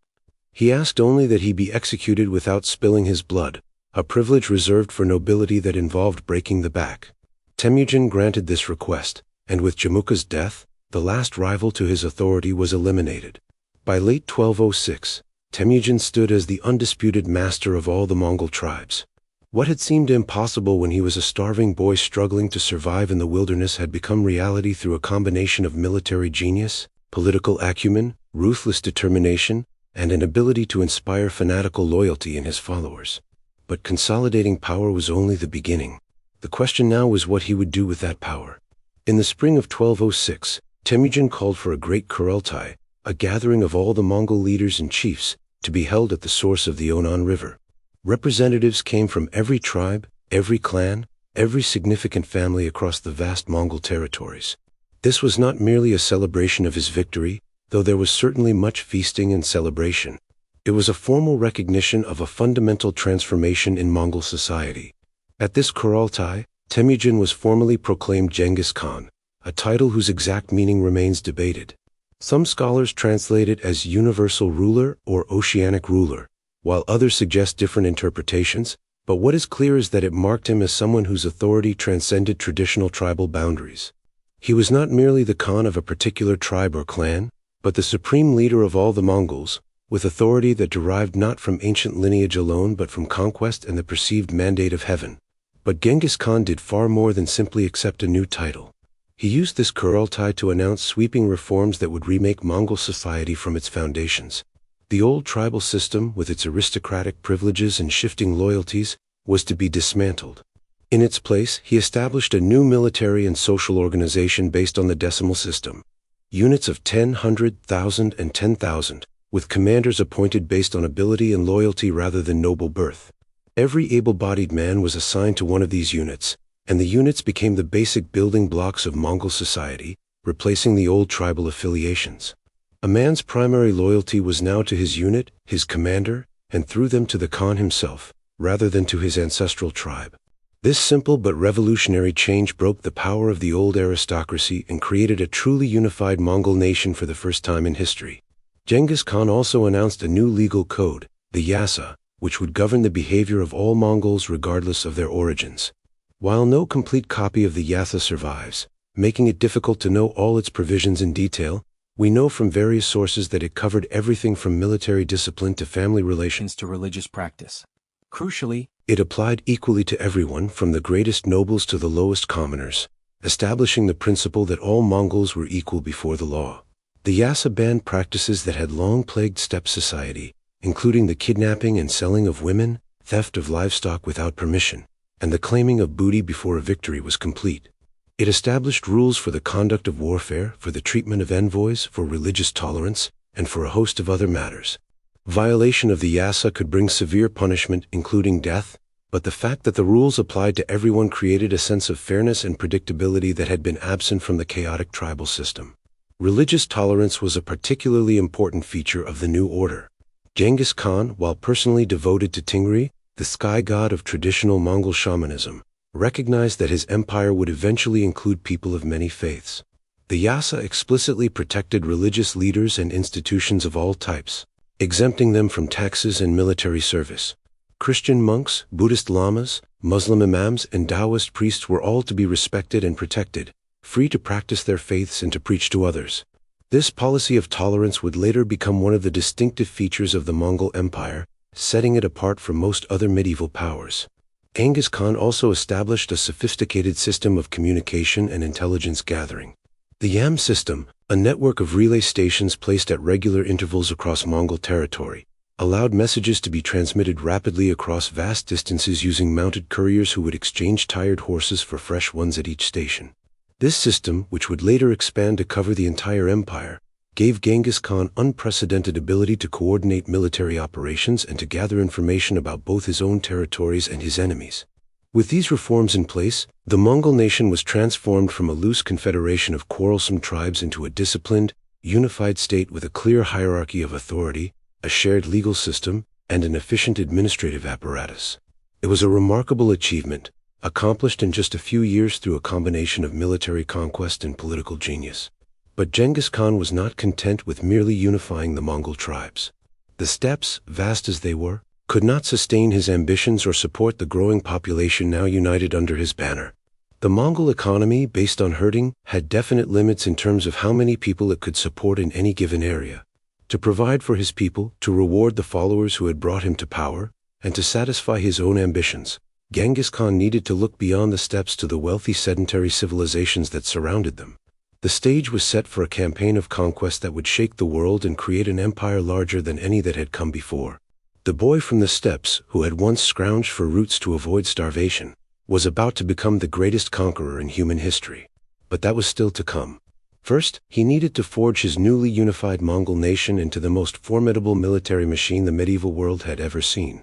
He asked only that he be executed without spilling his blood, a privilege reserved for nobility that involved breaking the back. Temüjin granted this request, and with Jamuka's death, the last rival to his authority was eliminated. By late 1206, Temüjin stood as the undisputed master of all the Mongol tribes. What had seemed impossible when he was a starving boy struggling to survive in the wilderness had become reality through a combination of military genius, political acumen, ruthless determination, and an ability to inspire fanatical loyalty in his followers. But consolidating power was only the beginning. The question now was what he would do with that power. In the spring of 1206, Temüjin called for a great Kurultai, a gathering of all the Mongol leaders and chiefs, to be held at the source of the Onan River. Representatives came from every tribe, every clan, every significant family across the vast Mongol territories. This was not merely a celebration of his victory, though there was certainly much feasting and celebration. It was a formal recognition of a fundamental transformation in Mongol society. At this Kurultai, Temüjin was formally proclaimed Genghis Khan, a title whose exact meaning remains debated. Some scholars translate it as universal ruler or oceanic ruler, while others suggest different interpretations, but what is clear is that it marked him as someone whose authority transcended traditional tribal boundaries. He was not merely the Khan of a particular tribe or clan, but the supreme leader of all the Mongols, with authority that derived not from ancient lineage alone but from conquest and the perceived mandate of heaven. But Genghis Khan did far more than simply accept a new title. He used this Kurultai to announce sweeping reforms that would remake Mongol society from its foundations. The old tribal system, with its aristocratic privileges and shifting loyalties, was to be dismantled. In its place, he established a new military and social organization based on the decimal system. Units of 10, 100, 1,000, and 10,000, with commanders appointed based on ability and loyalty rather than noble birth. Every able-bodied man was assigned to one of these units, and the units became the basic building blocks of Mongol society, replacing the old tribal affiliations. A man's primary loyalty was now to his unit, his commander, and through them to the Khan himself, rather than to his ancestral tribe. This simple but revolutionary change broke the power of the old aristocracy and created a truly unified Mongol nation for the first time in history. Genghis Khan also announced a new legal code, the Yasa, which would govern the behavior of all Mongols regardless of their origins. While no complete copy of the Yasa survives, making it difficult to know all its provisions in detail, we know from various sources that it covered everything from military discipline to family relations to religious practice. Crucially, it applied equally to everyone from the greatest nobles to the lowest commoners, establishing the principle that all Mongols were equal before the law. The Yasa banned practices that had long plagued steppe society, including the kidnapping and selling of women, theft of livestock without permission, and the claiming of booty before a victory was complete. It established rules for the conduct of warfare, for the treatment of envoys, for religious tolerance, and for a host of other matters. Violation of the Yasa could bring severe punishment, including death, but the fact that the rules applied to everyone created a sense of fairness and predictability that had been absent from the chaotic tribal system. Religious tolerance was a particularly important feature of the new order. Genghis Khan, while personally devoted to Tingri, the sky god of traditional Mongol shamanism, recognized that his empire would eventually include people of many faiths. The Yasa explicitly protected religious leaders and institutions of all types, exempting them from taxes and military service. Christian monks, Buddhist lamas, Muslim imams, and Taoist priests were all to be respected and protected, free to practice their faiths and to preach to others. This policy of tolerance would later become one of the distinctive features of the Mongol Empire, setting it apart from most other medieval powers. Genghis Khan also established a sophisticated system of communication and intelligence gathering. The YAM system, a network of relay stations placed at regular intervals across Mongol territory, allowed messages to be transmitted rapidly across vast distances using mounted couriers who would exchange tired horses for fresh ones at each station. This system, which would later expand to cover the entire empire, gave Genghis Khan unprecedented ability to coordinate military operations and to gather information about both his own territories and his enemies. With these reforms in place, the Mongol nation was transformed from a loose confederation of quarrelsome tribes into a disciplined, unified state with a clear hierarchy of authority, a shared legal system, and an efficient administrative apparatus. It was a remarkable achievement, accomplished in just a few years through a combination of military conquest and political genius. But Genghis Khan was not content with merely unifying the Mongol tribes. The steppes, vast as they were, could not sustain his ambitions or support the growing population now united under his banner. The Mongol economy, based on herding, had definite limits in terms of how many people it could support in any given area. To provide for his people, to reward the followers who had brought him to power, and to satisfy his own ambitions, Genghis Khan needed to look beyond the steppes to the wealthy sedentary civilizations that surrounded them. The stage was set for a campaign of conquest that would shake the world and create an empire larger than any that had come before. The boy from the steppes, who had once scrounged for roots to avoid starvation, was about to become the greatest conqueror in human history. But that was still to come. First, he needed to forge his newly unified Mongol nation into the most formidable military machine the medieval world had ever seen.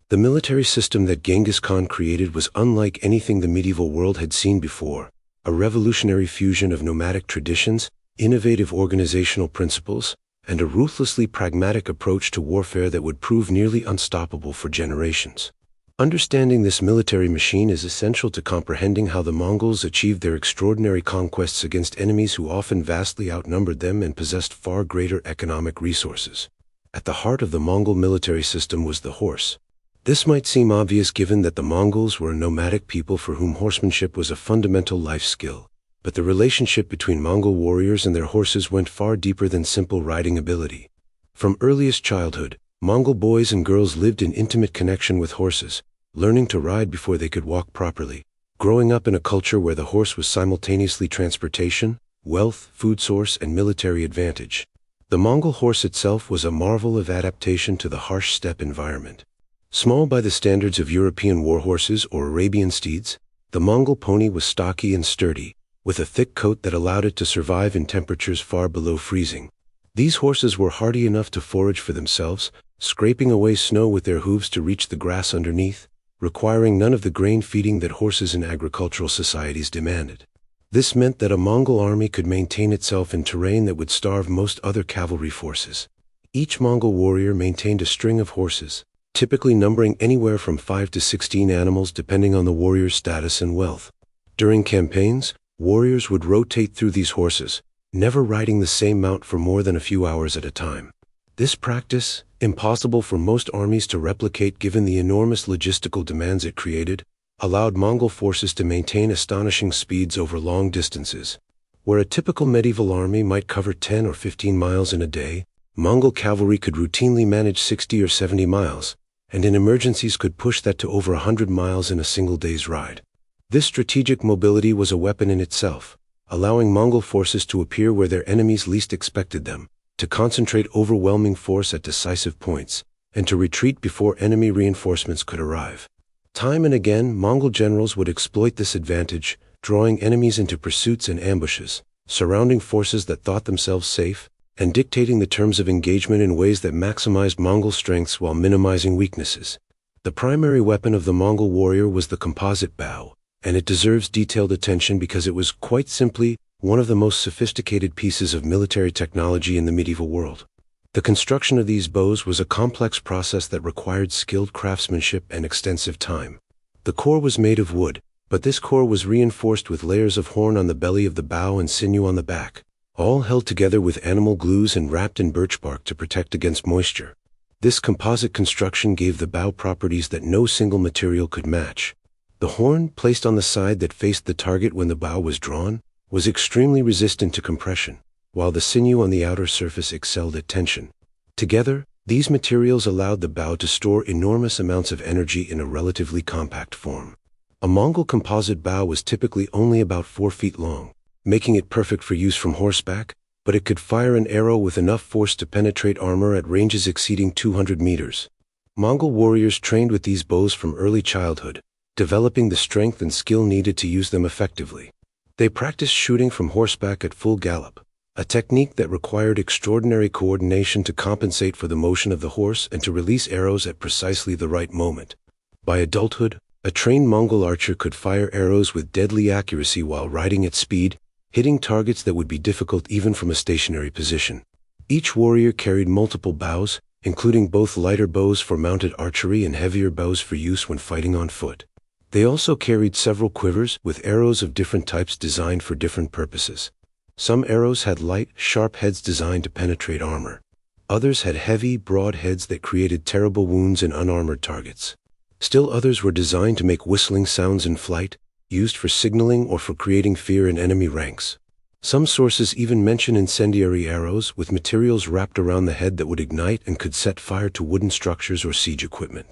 The military system that Genghis Khan created was unlike anything the medieval world had seen before, a revolutionary fusion of nomadic traditions, innovative organizational principles, and a ruthlessly pragmatic approach to warfare that would prove nearly unstoppable for generations. Understanding this military machine is essential to comprehending how the Mongols achieved their extraordinary conquests against enemies who often vastly outnumbered them and possessed far greater economic resources. At the heart of the Mongol military system was the horse. This might seem obvious given that the Mongols were a nomadic people for whom horsemanship was a fundamental life skill, but the relationship between Mongol warriors and their horses went far deeper than simple riding ability. From earliest childhood, Mongol boys and girls lived in intimate connection with horses, learning to ride before they could walk properly, growing up in a culture where the horse was simultaneously transportation, wealth, food source, and military advantage. The Mongol horse itself was a marvel of adaptation to the harsh steppe environment. Small by the standards of European warhorses or Arabian steeds, the Mongol pony was stocky and sturdy, with a thick coat that allowed it to survive in temperatures far below freezing. These horses were hardy enough to forage for themselves, scraping away snow with their hooves to reach the grass underneath, requiring none of the grain feeding that horses in agricultural societies demanded. This meant that a Mongol army could maintain itself in terrain that would starve most other cavalry forces. Each Mongol warrior maintained a string of horses, typically numbering anywhere from 5 to 16 animals depending on the warrior's status and wealth. During campaigns, warriors would rotate through these horses, never riding the same mount for more than a few hours at a time. This practice, impossible for most armies to replicate given the enormous logistical demands it created, allowed Mongol forces to maintain astonishing speeds over long distances. Where a typical medieval army might cover 10 or 15 miles in a day, Mongol cavalry could routinely manage 60 or 70 miles, and in emergencies could push that to over 100 miles in a single day's ride. This strategic mobility was a weapon in itself, allowing Mongol forces to appear where their enemies least expected them, to concentrate overwhelming force at decisive points, and to retreat before enemy reinforcements could arrive. Time and again, Mongol generals would exploit this advantage, drawing enemies into pursuits and ambushes, surrounding forces that thought themselves safe, and dictating the terms of engagement in ways that maximized Mongol strengths while minimizing weaknesses. The primary weapon of the Mongol warrior was the composite bow, and it deserves detailed attention because it was, quite simply, one of the most sophisticated pieces of military technology in the medieval world. The construction of these bows was a complex process that required skilled craftsmanship and extensive time. The core was made of wood, but this core was reinforced with layers of horn on the belly of the bow and sinew on the back, all held together with animal glues and wrapped in birch bark to protect against moisture. This composite construction gave the bow properties that no single material could match. The horn, placed on the side that faced the target when the bow was drawn, was extremely resistant to compression, while the sinew on the outer surface excelled at tension. Together, these materials allowed the bow to store enormous amounts of energy in a relatively compact form. A Mongol composite bow was typically only about 4 feet long, making it perfect for use from horseback, but it could fire an arrow with enough force to penetrate armor at ranges exceeding 200 meters. Mongol warriors trained with these bows from early childhood, developing the strength and skill needed to use them effectively. They practiced shooting from horseback at full gallop, a technique that required extraordinary coordination to compensate for the motion of the horse and to release arrows at precisely the right moment. By adulthood, a trained Mongol archer could fire arrows with deadly accuracy while riding at speed, hitting targets that would be difficult even from a stationary position. Each warrior carried multiple bows, including both lighter bows for mounted archery and heavier bows for use when fighting on foot. They also carried several quivers with arrows of different types designed for different purposes. Some arrows had light, sharp heads designed to penetrate armor. Others had heavy, broad heads that created terrible wounds in unarmored targets. Still others were designed to make whistling sounds in flight, used for signaling or for creating fear in enemy ranks. Some sources even mention incendiary arrows with materials wrapped around the head that would ignite and could set fire to wooden structures or siege equipment.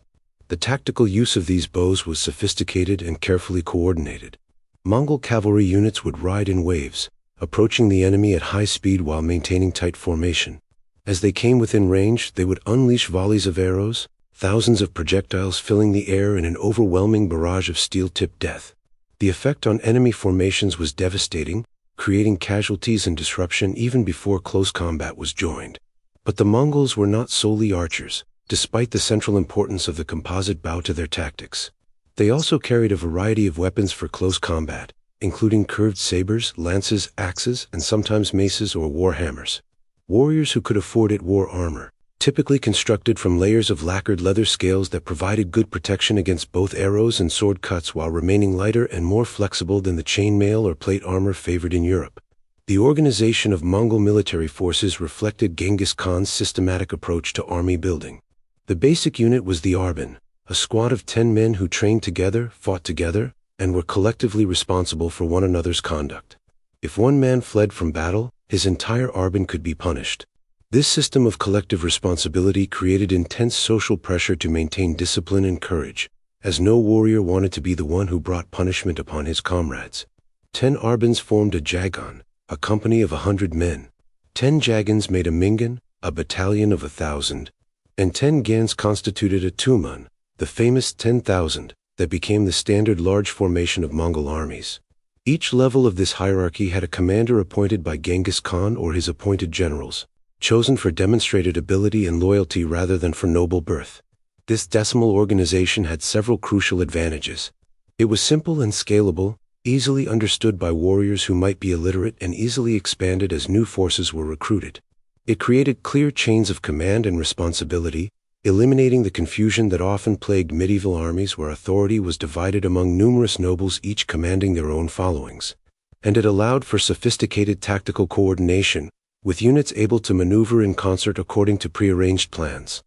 The tactical use of these bows was sophisticated and carefully coordinated. Mongol cavalry units would ride in waves, approaching the enemy at high speed while maintaining tight formation. As they came within range, they would unleash volleys of arrows, thousands of projectiles filling the air in an overwhelming barrage of steel-tipped death. The effect on enemy formations was devastating, creating casualties and disruption even before close combat was joined. But the Mongols were not solely archers, despite the central importance of the composite bow to their tactics. They also carried a variety of weapons for close combat, including curved sabers, lances, axes, and sometimes maces or war hammers. Warriors who could afford it wore armor, typically constructed from layers of lacquered leather scales that provided good protection against both arrows and sword cuts while remaining lighter and more flexible than the chainmail or plate armor favored in Europe. The organization of Mongol military forces reflected Genghis Khan's systematic approach to army building. The basic unit was the arban, a squad of 10 men who trained together, fought together, and were collectively responsible for one another's conduct. If one man fled from battle, his entire arban could be punished. This system of collective responsibility created intense social pressure to maintain discipline and courage, as no warrior wanted to be the one who brought punishment upon his comrades. 10 arbans formed a jagan, a company of 100 men. 10 jagans made a mingan, a battalion of 1,000. And 10 gans constituted a tuman, the famous 10,000, that became the standard large formation of Mongol armies. Each level of this hierarchy had a commander appointed by Genghis Khan or his appointed generals, chosen for demonstrated ability and loyalty rather than for noble birth. This decimal organization had several crucial advantages. It was simple and scalable, easily understood by warriors who might be illiterate and easily expanded as new forces were recruited. It created clear chains of command and responsibility, eliminating the confusion that often plagued medieval armies where authority was divided among numerous nobles, each commanding their own followings. And it allowed for sophisticated tactical coordination, with units able to maneuver in concert according to prearranged plans.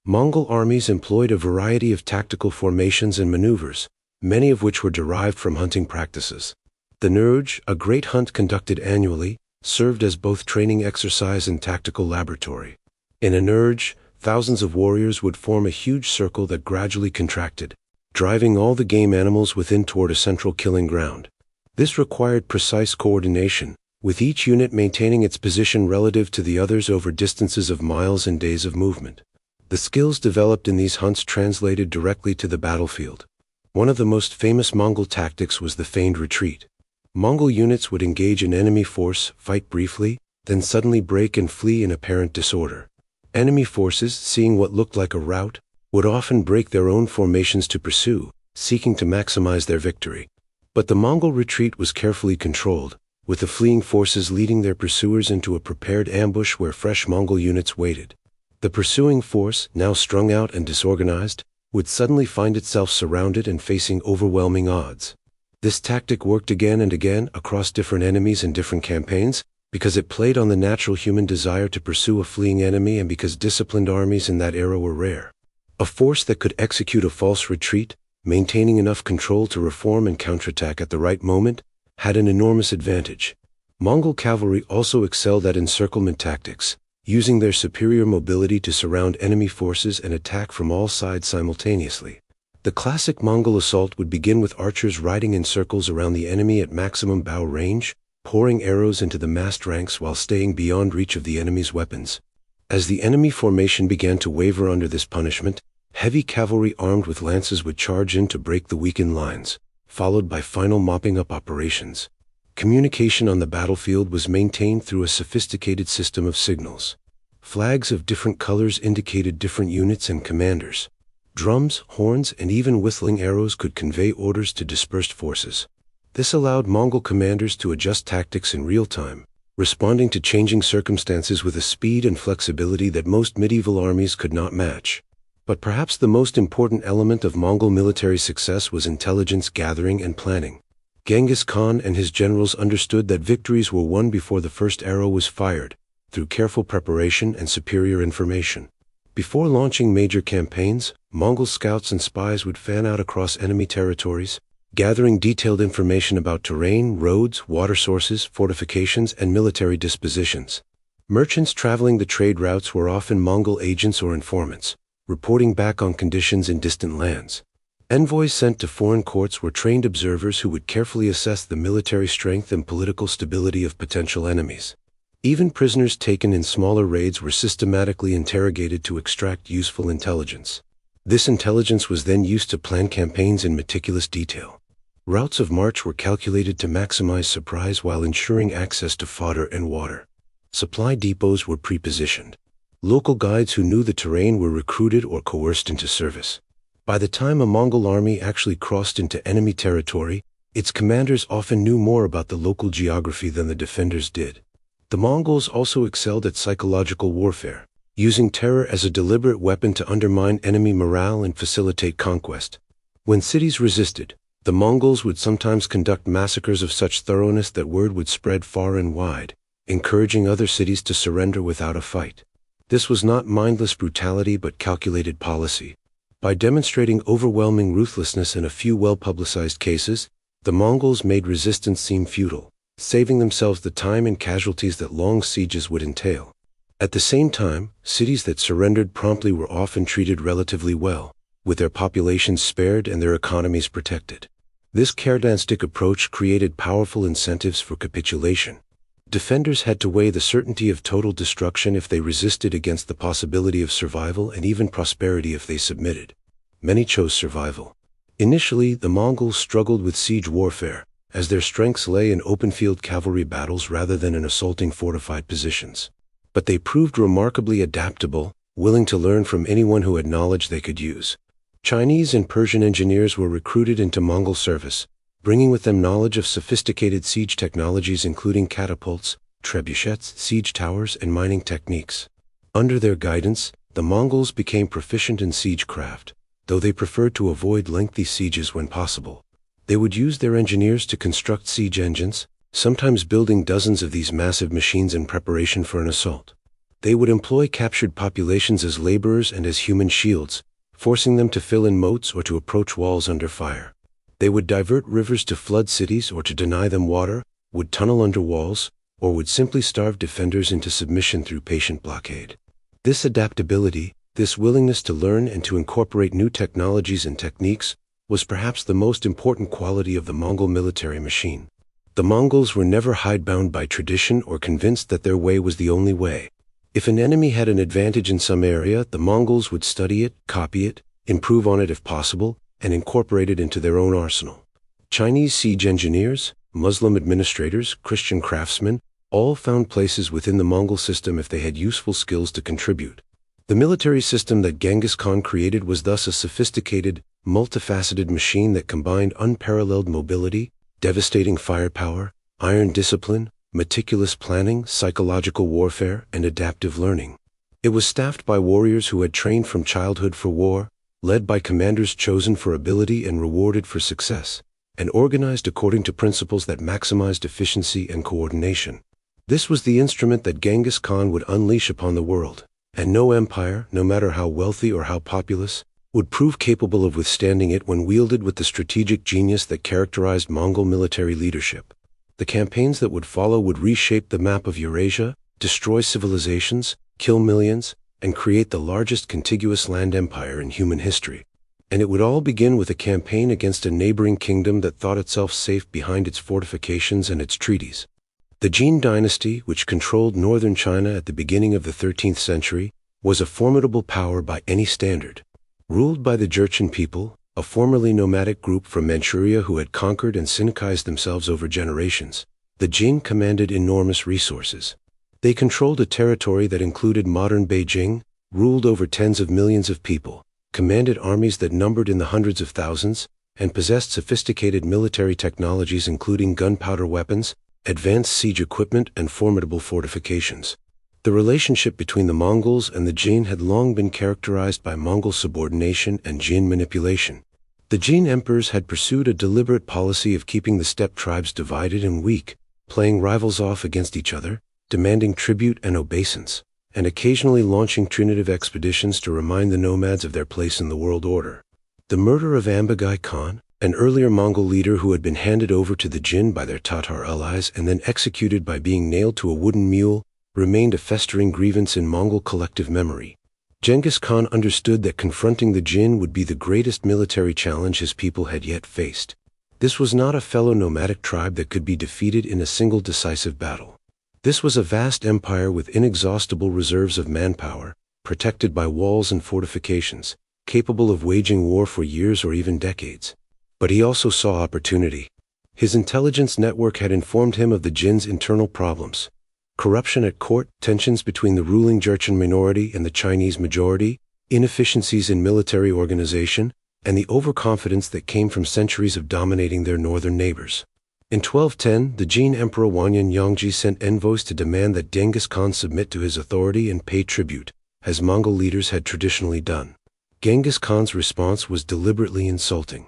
Mongol armies employed a variety of tactical formations and maneuvers, many of which were derived from hunting practices. The Temüjin, a great hunt conducted annually, served as both training exercise and tactical laboratory. In a Temüjin, thousands of warriors would form a huge circle that gradually contracted, driving all the game animals within toward a central killing ground. This required precise coordination, with each unit maintaining its position relative to the others over distances of miles and days of movement. The skills developed in these hunts translated directly to the battlefield. One of the most famous Mongol tactics was the feigned retreat. Mongol units would engage an enemy force, fight briefly, then suddenly break and flee in apparent disorder. Enemy forces, seeing what looked like a rout, would often break their own formations to pursue, seeking to maximize their victory. But the Mongol retreat was carefully controlled, with the fleeing forces leading their pursuers into a prepared ambush where fresh Mongol units waited. The pursuing force, now strung out and disorganized, would suddenly find itself surrounded and facing overwhelming odds. This tactic worked again and again across different enemies and different campaigns, because it played on the natural human desire to pursue a fleeing enemy and because disciplined armies in that era were rare. A force that could execute a false retreat, maintaining enough control to reform and counterattack at the right moment, had an enormous advantage. Mongol cavalry also excelled at encirclement tactics, using their superior mobility to surround enemy forces and attack from all sides simultaneously. The classic Mongol assault would begin with archers riding in circles around the enemy at maximum bow range, pouring arrows into the massed ranks while staying beyond reach of the enemy's weapons. As the enemy formation began to waver under this punishment, heavy cavalry armed with lances would charge in to break the weakened lines, followed by final mopping-up operations. Communication on the battlefield was maintained through a sophisticated system of signals. Flags of different colors indicated different units and commanders. Drums, horns, and even whistling arrows could convey orders to dispersed forces. This allowed Mongol commanders to adjust tactics in real time, responding to changing circumstances with a speed and flexibility that most medieval armies could not match. But perhaps the most important element of Mongol military success was intelligence gathering and planning. Genghis Khan and his generals understood that victories were won before the first arrow was fired, through careful preparation and superior information. Before launching major campaigns, Mongol scouts and spies would fan out across enemy territories, gathering detailed information about terrain, roads, water sources, fortifications, and military dispositions. Merchants traveling the trade routes were often Mongol agents or informants, reporting back on conditions in distant lands. Envoys sent to foreign courts were trained observers who would carefully assess the military strength and political stability of potential enemies. Even prisoners taken in smaller raids were systematically interrogated to extract useful intelligence. This intelligence was then used to plan campaigns in meticulous detail. Routes of march were calculated to maximize surprise while ensuring access to fodder and water. Supply depots were pre-positioned. Local guides who knew the terrain were recruited or coerced into service. By the time a Mongol army actually crossed into enemy territory, its commanders often knew more about the local geography than the defenders did. The Mongols also excelled at psychological warfare, using terror as a deliberate weapon to undermine enemy morale and facilitate conquest. When cities resisted, the Mongols would sometimes conduct massacres of such thoroughness that word would spread far and wide, encouraging other cities to surrender without a fight. This was not mindless brutality but calculated policy. By demonstrating overwhelming ruthlessness in a few well-publicized cases, the Mongols made resistance seem futile, saving themselves the time and casualties that long sieges would entail. At the same time, cities that surrendered promptly were often treated relatively well, with their populations spared and their economies protected. This cardanstic approach created powerful incentives for capitulation. Defenders had to weigh the certainty of total destruction if they resisted against the possibility of survival and even prosperity if they submitted. Many chose survival. Initially, the Mongols struggled with siege warfare, as their strengths lay in open-field cavalry battles rather than in assaulting fortified positions. But they proved remarkably adaptable, willing to learn from anyone who had knowledge they could use. Chinese and Persian engineers were recruited into Mongol service, bringing with them knowledge of sophisticated siege technologies including catapults, trebuchets, siege towers, and mining techniques. Under their guidance, the Mongols became proficient in siegecraft, though they preferred to avoid lengthy sieges when possible. They would use their engineers to construct siege engines, sometimes building dozens of these massive machines in preparation for an assault. They would employ captured populations as laborers and as human shields, forcing them to fill in moats or to approach walls under fire. They would divert rivers to flood cities or to deny them water, would tunnel under walls, or would simply starve defenders into submission through patient blockade. This adaptability, this willingness to learn and to incorporate new technologies and techniques, was perhaps the most important quality of the Mongol military machine. The Mongols were never hidebound by tradition or convinced that their way was the only way. If an enemy had an advantage in some area, the Mongols would study it, copy it, improve on it if possible, and incorporate it into their own arsenal. Chinese siege engineers, Muslim administrators, Christian craftsmen, all found places within the Mongol system if they had useful skills to contribute. The military system that Genghis Khan created was thus a sophisticated, multifaceted machine that combined unparalleled mobility, devastating firepower, iron discipline, meticulous planning, psychological warfare, and adaptive learning. It was staffed by warriors who had trained from childhood for war, led by commanders chosen for ability and rewarded for success, and organized according to principles that maximized efficiency and coordination. This was the instrument that Genghis Khan would unleash upon the world, and no empire, no matter how wealthy or how populous, would prove capable of withstanding it when wielded with the strategic genius that characterized Mongol military leadership. The campaigns that would follow would reshape the map of Eurasia, destroy civilizations, kill millions, and create the largest contiguous land empire in human history. And it would all begin with a campaign against a neighboring kingdom that thought itself safe behind its fortifications and its treaties. The Jin Dynasty, which controlled northern China at the beginning of the 13th century, was a formidable power by any standard. Ruled by the Jurchen people, a formerly nomadic group from Manchuria who had conquered and Sinicized themselves over generations, the Jin commanded enormous resources. They controlled a territory that included modern Beijing, ruled over tens of millions of people, commanded armies that numbered in the hundreds of thousands, and possessed sophisticated military technologies including gunpowder weapons, advanced siege equipment, and formidable fortifications. The relationship between the Mongols and the Jin had long been characterized by Mongol subordination and Jin manipulation. The Jin emperors had pursued a deliberate policy of keeping the steppe tribes divided and weak, playing rivals off against each other, demanding tribute and obeisance, and occasionally launching punitive expeditions to remind the nomads of their place in the world order. The murder of Ambagai Khan, an earlier Mongol leader who had been handed over to the Jin by their Tatar allies and then executed by being nailed to a wooden mule, remained a festering grievance in Mongol collective memory. Genghis Khan understood that confronting the Jin would be the greatest military challenge his people had yet faced. This was not a fellow nomadic tribe that could be defeated in a single decisive battle. This was a vast empire with inexhaustible reserves of manpower, protected by walls and fortifications, capable of waging war for years or even decades. But he also saw opportunity. His intelligence network had informed him of the Jin's internal problems. Corruption at court, tensions between the ruling Jurchen minority and the Chinese majority, inefficiencies in military organization, and the overconfidence that came from centuries of dominating their northern neighbors. In 1210, the Jin Emperor Wanyan Yongji sent envoys to demand that Genghis Khan submit to his authority and pay tribute, as Mongol leaders had traditionally done. Genghis Khan's response was deliberately insulting.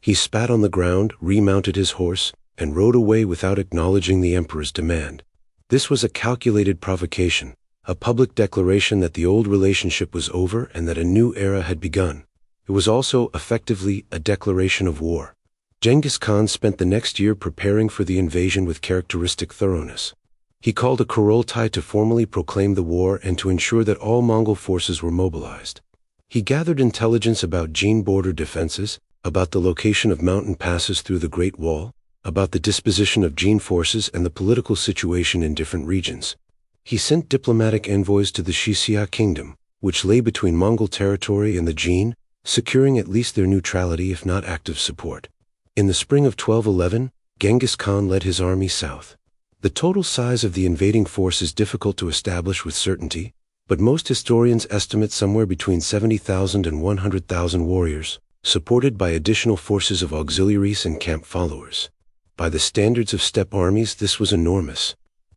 He spat on the ground, remounted his horse, and rode away without acknowledging the emperor's demand. This was a calculated provocation, a public declaration that the old relationship was over and that a new era had begun. It was also, effectively, a declaration of war. Genghis Khan spent the next year preparing for the invasion with characteristic thoroughness. He called a Kurultai to formally proclaim the war and to ensure that all Mongol forces were mobilized. He gathered intelligence about Jin border defenses, about the location of mountain passes through the Great Wall, about the disposition of Jin forces and the political situation in different regions. He sent diplomatic envoys to the Xixia kingdom, which lay between Mongol territory and the Jin, securing at least their neutrality if not active support. In the spring of 1211, Genghis Khan led his army south. The total size of the invading force is difficult to establish with certainty, but most historians estimate somewhere between 70,000 and 100,000 warriors, supported by additional forces of auxiliaries and camp followers. By the standards of steppe armies, this was enormous.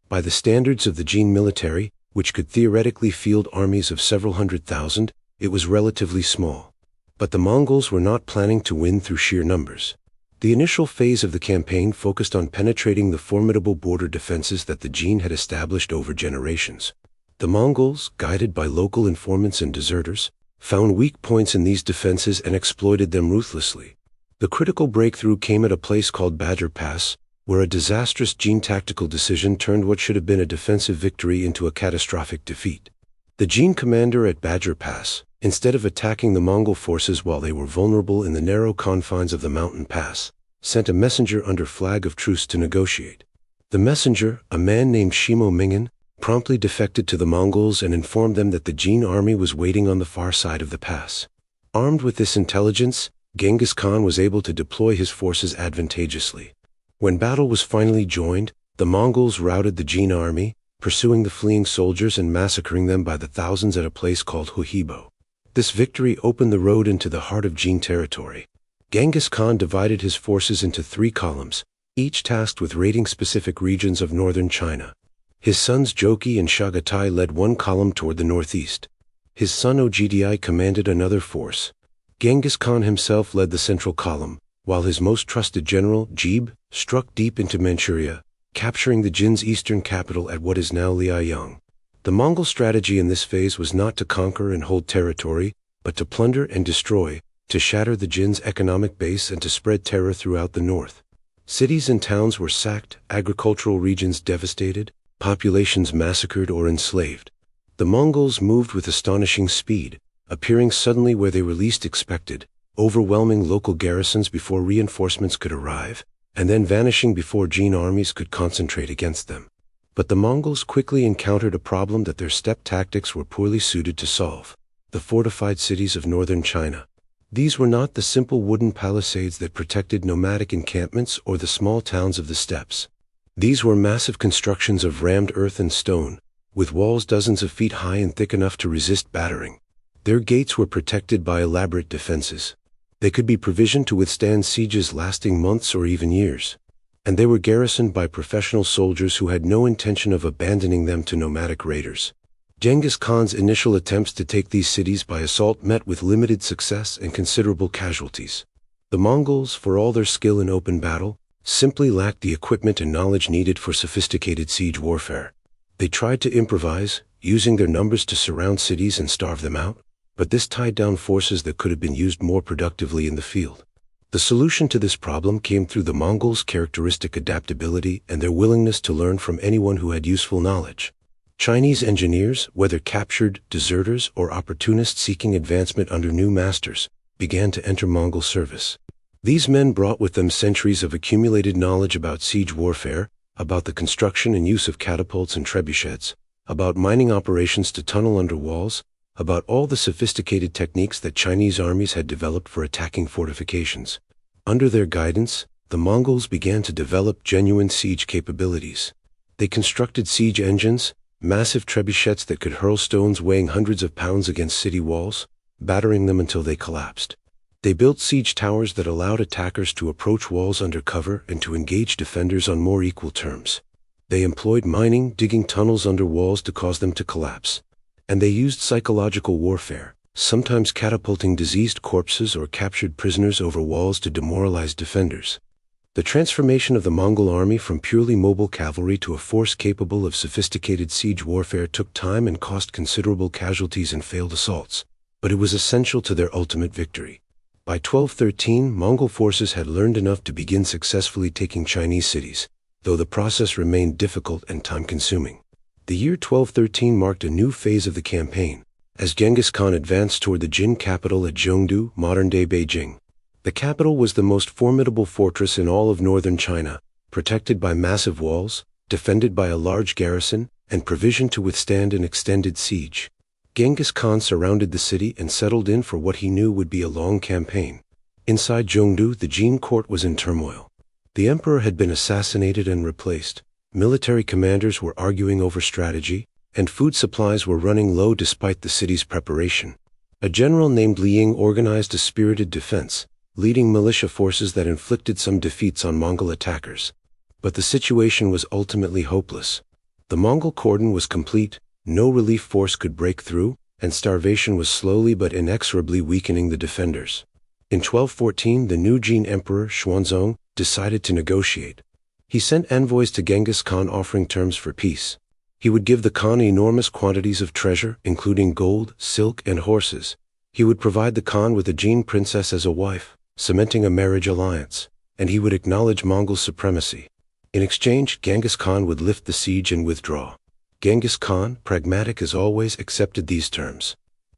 By the standards of the Jin military, which could theoretically field armies of several 100,000, it was relatively small. But the Mongols were not planning to win through sheer numbers. The initial phase of the campaign focused on penetrating the formidable border defenses that the Jin had established over generations. The Mongols, guided by local informants and deserters, found weak points in these defenses and exploited them ruthlessly. The critical breakthrough came at a place called Badger Pass, where a disastrous Jin tactical decision turned what should have been a defensive victory into a catastrophic defeat. The Jin commander at Badger Pass, instead of attacking the Mongol forces while they were vulnerable in the narrow confines of the mountain pass, sent a messenger under flag of truce to negotiate. The messenger, a man named Shimo Mingen, promptly defected to the Mongols and informed them that the Jin army was waiting on the far side of the pass. Armed with this intelligence, Genghis Khan was able to deploy his forces advantageously. When battle was finally joined, the Mongols routed the Jin army, pursuing the fleeing soldiers and massacring them by the thousands at a place called Huhibo. This victory opened the road into the heart of Jin territory. Genghis Khan divided his forces into 3 columns, each tasked with raiding specific regions of northern China. His sons Joki and Chagatai led one column toward the northeast. His son Ogdi commanded another force. Genghis Khan himself led the central column, while his most trusted general, Jib, struck deep into Manchuria, capturing the Jin's eastern capital at what is now Liaoyang. The Mongol strategy in this phase was not to conquer and hold territory, but to plunder and destroy, to shatter the Jin's economic base and to spread terror throughout the north. Cities and towns were sacked, agricultural regions devastated, populations massacred or enslaved. The Mongols moved with astonishing speed, appearing suddenly where they were least expected, overwhelming local garrisons before reinforcements could arrive, and then vanishing before Jin armies could concentrate against them. But the Mongols quickly encountered a problem that their steppe tactics were poorly suited to solve: the fortified cities of northern China. These were not the simple wooden palisades that protected nomadic encampments or the small towns of the steppes. These were massive constructions of rammed earth and stone, with walls dozens of feet high and thick enough to resist battering. Their gates were protected by elaborate defenses. They could be provisioned to withstand sieges lasting months or even years. And they were garrisoned by professional soldiers who had no intention of abandoning them to nomadic raiders. Genghis Khan's initial attempts to take these cities by assault met with limited success and considerable casualties. The Mongols, for all their skill in open battle, simply lacked the equipment and knowledge needed for sophisticated siege warfare. They tried to improvise, using their numbers to surround cities and starve them out, but this tied down forces that could have been used more productively in the field. The solution to this problem came through the Mongols' characteristic adaptability and their willingness to learn from anyone who had useful knowledge. Chinese engineers, whether captured, deserters, or opportunists seeking advancement under new masters, began to enter Mongol service. These men brought with them centuries of accumulated knowledge about siege warfare, about the construction and use of catapults and trebuchets, about mining operations to tunnel under walls, about all the sophisticated techniques that Chinese armies had developed for attacking fortifications. Under their guidance, the Mongols began to develop genuine siege capabilities. They constructed siege engines, massive trebuchets that could hurl stones weighing hundreds of pounds against city walls, battering them until they collapsed. They built siege towers that allowed attackers to approach walls under cover and to engage defenders on more equal terms. They employed mining, digging tunnels under walls to cause them to collapse. And they used psychological warfare, sometimes catapulting diseased corpses or captured prisoners over walls to demoralize defenders. The transformation of the Mongol army from purely mobile cavalry to a force capable of sophisticated siege warfare took time and cost considerable casualties and failed assaults, but it was essential to their ultimate victory. By 1213, Mongol forces had learned enough to begin successfully taking Chinese cities, though the process remained difficult and time-consuming. The year 1213 marked a new phase of the campaign, as Genghis Khan advanced toward the Jin capital at Zhengdu, modern-day Beijing. The capital was the most formidable fortress in all of northern China, protected by massive walls, defended by a large garrison, and provisioned to withstand an extended siege. Genghis Khan surrounded the city and settled in for what he knew would be a long campaign. Inside Zhengdu, the Jin court was in turmoil. The emperor had been assassinated and replaced. Military commanders were arguing over strategy, and food supplies were running low despite the city's preparation. A general named Liang organized a spirited defense, leading militia forces that inflicted some defeats on Mongol attackers. But the situation was ultimately hopeless. The Mongol cordon was complete, no relief force could break through, and starvation was slowly but inexorably weakening the defenders. In 1214, the new Jin Emperor, Xuanzong, decided to negotiate. He sent envoys to Genghis Khan offering terms for peace. He would give the Khan enormous quantities of treasure, including gold, silk, and horses. He would provide the Khan with a Jin princess as a wife, cementing a marriage alliance, and he would acknowledge Mongol supremacy. In exchange, Genghis Khan would lift the siege and withdraw. Genghis Khan, pragmatic as always, accepted these terms.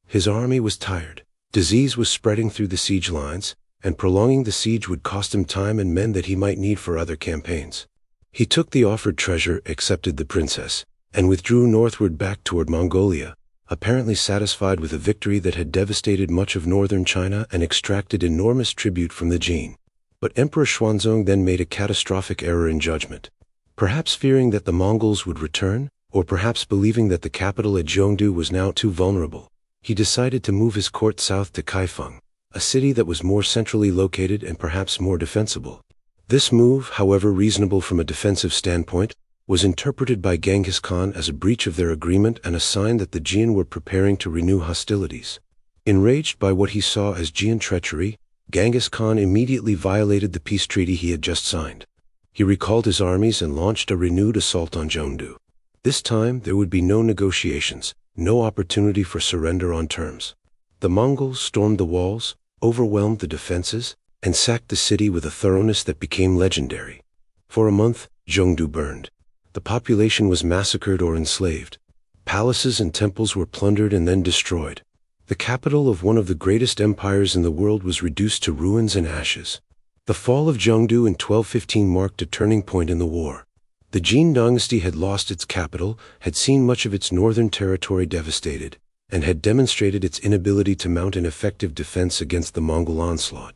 His army was tired. Disease was spreading through the siege lines, and prolonging the siege would cost him time and men that he might need for other campaigns. He took the offered treasure, accepted the princess, and withdrew northward back toward Mongolia, apparently satisfied with a victory that had devastated much of northern China and extracted enormous tribute from the Jin. But Emperor Xuanzong then made a catastrophic error in judgment. Perhaps fearing that the Mongols would return, or perhaps believing that the capital at Zhongdu was now too vulnerable, he decided to move his court south to Kaifeng, a city that was more centrally located and perhaps more defensible. This move, however reasonable from a defensive standpoint, was interpreted by Genghis Khan as a breach of their agreement and a sign that the Jin were preparing to renew hostilities. Enraged by what he saw as Jin treachery, Genghis Khan immediately violated the peace treaty he had just signed. He recalled his armies and launched a renewed assault on Zhongdu. This time, there would be no negotiations, no opportunity for surrender on terms. The Mongols stormed the walls, overwhelmed the defenses, and sacked the city with a thoroughness that became legendary. For a month, Zhongdu burned. The population was massacred or enslaved. Palaces and temples were plundered and then destroyed. The capital of one of the greatest empires in the world was reduced to ruins and ashes. The fall of Zhongdu in 1215 marked a turning point in the war. The Jin Dynasty had lost its capital, had seen much of its northern territory devastated, and had demonstrated its inability to mount an effective defense against the Mongol onslaught.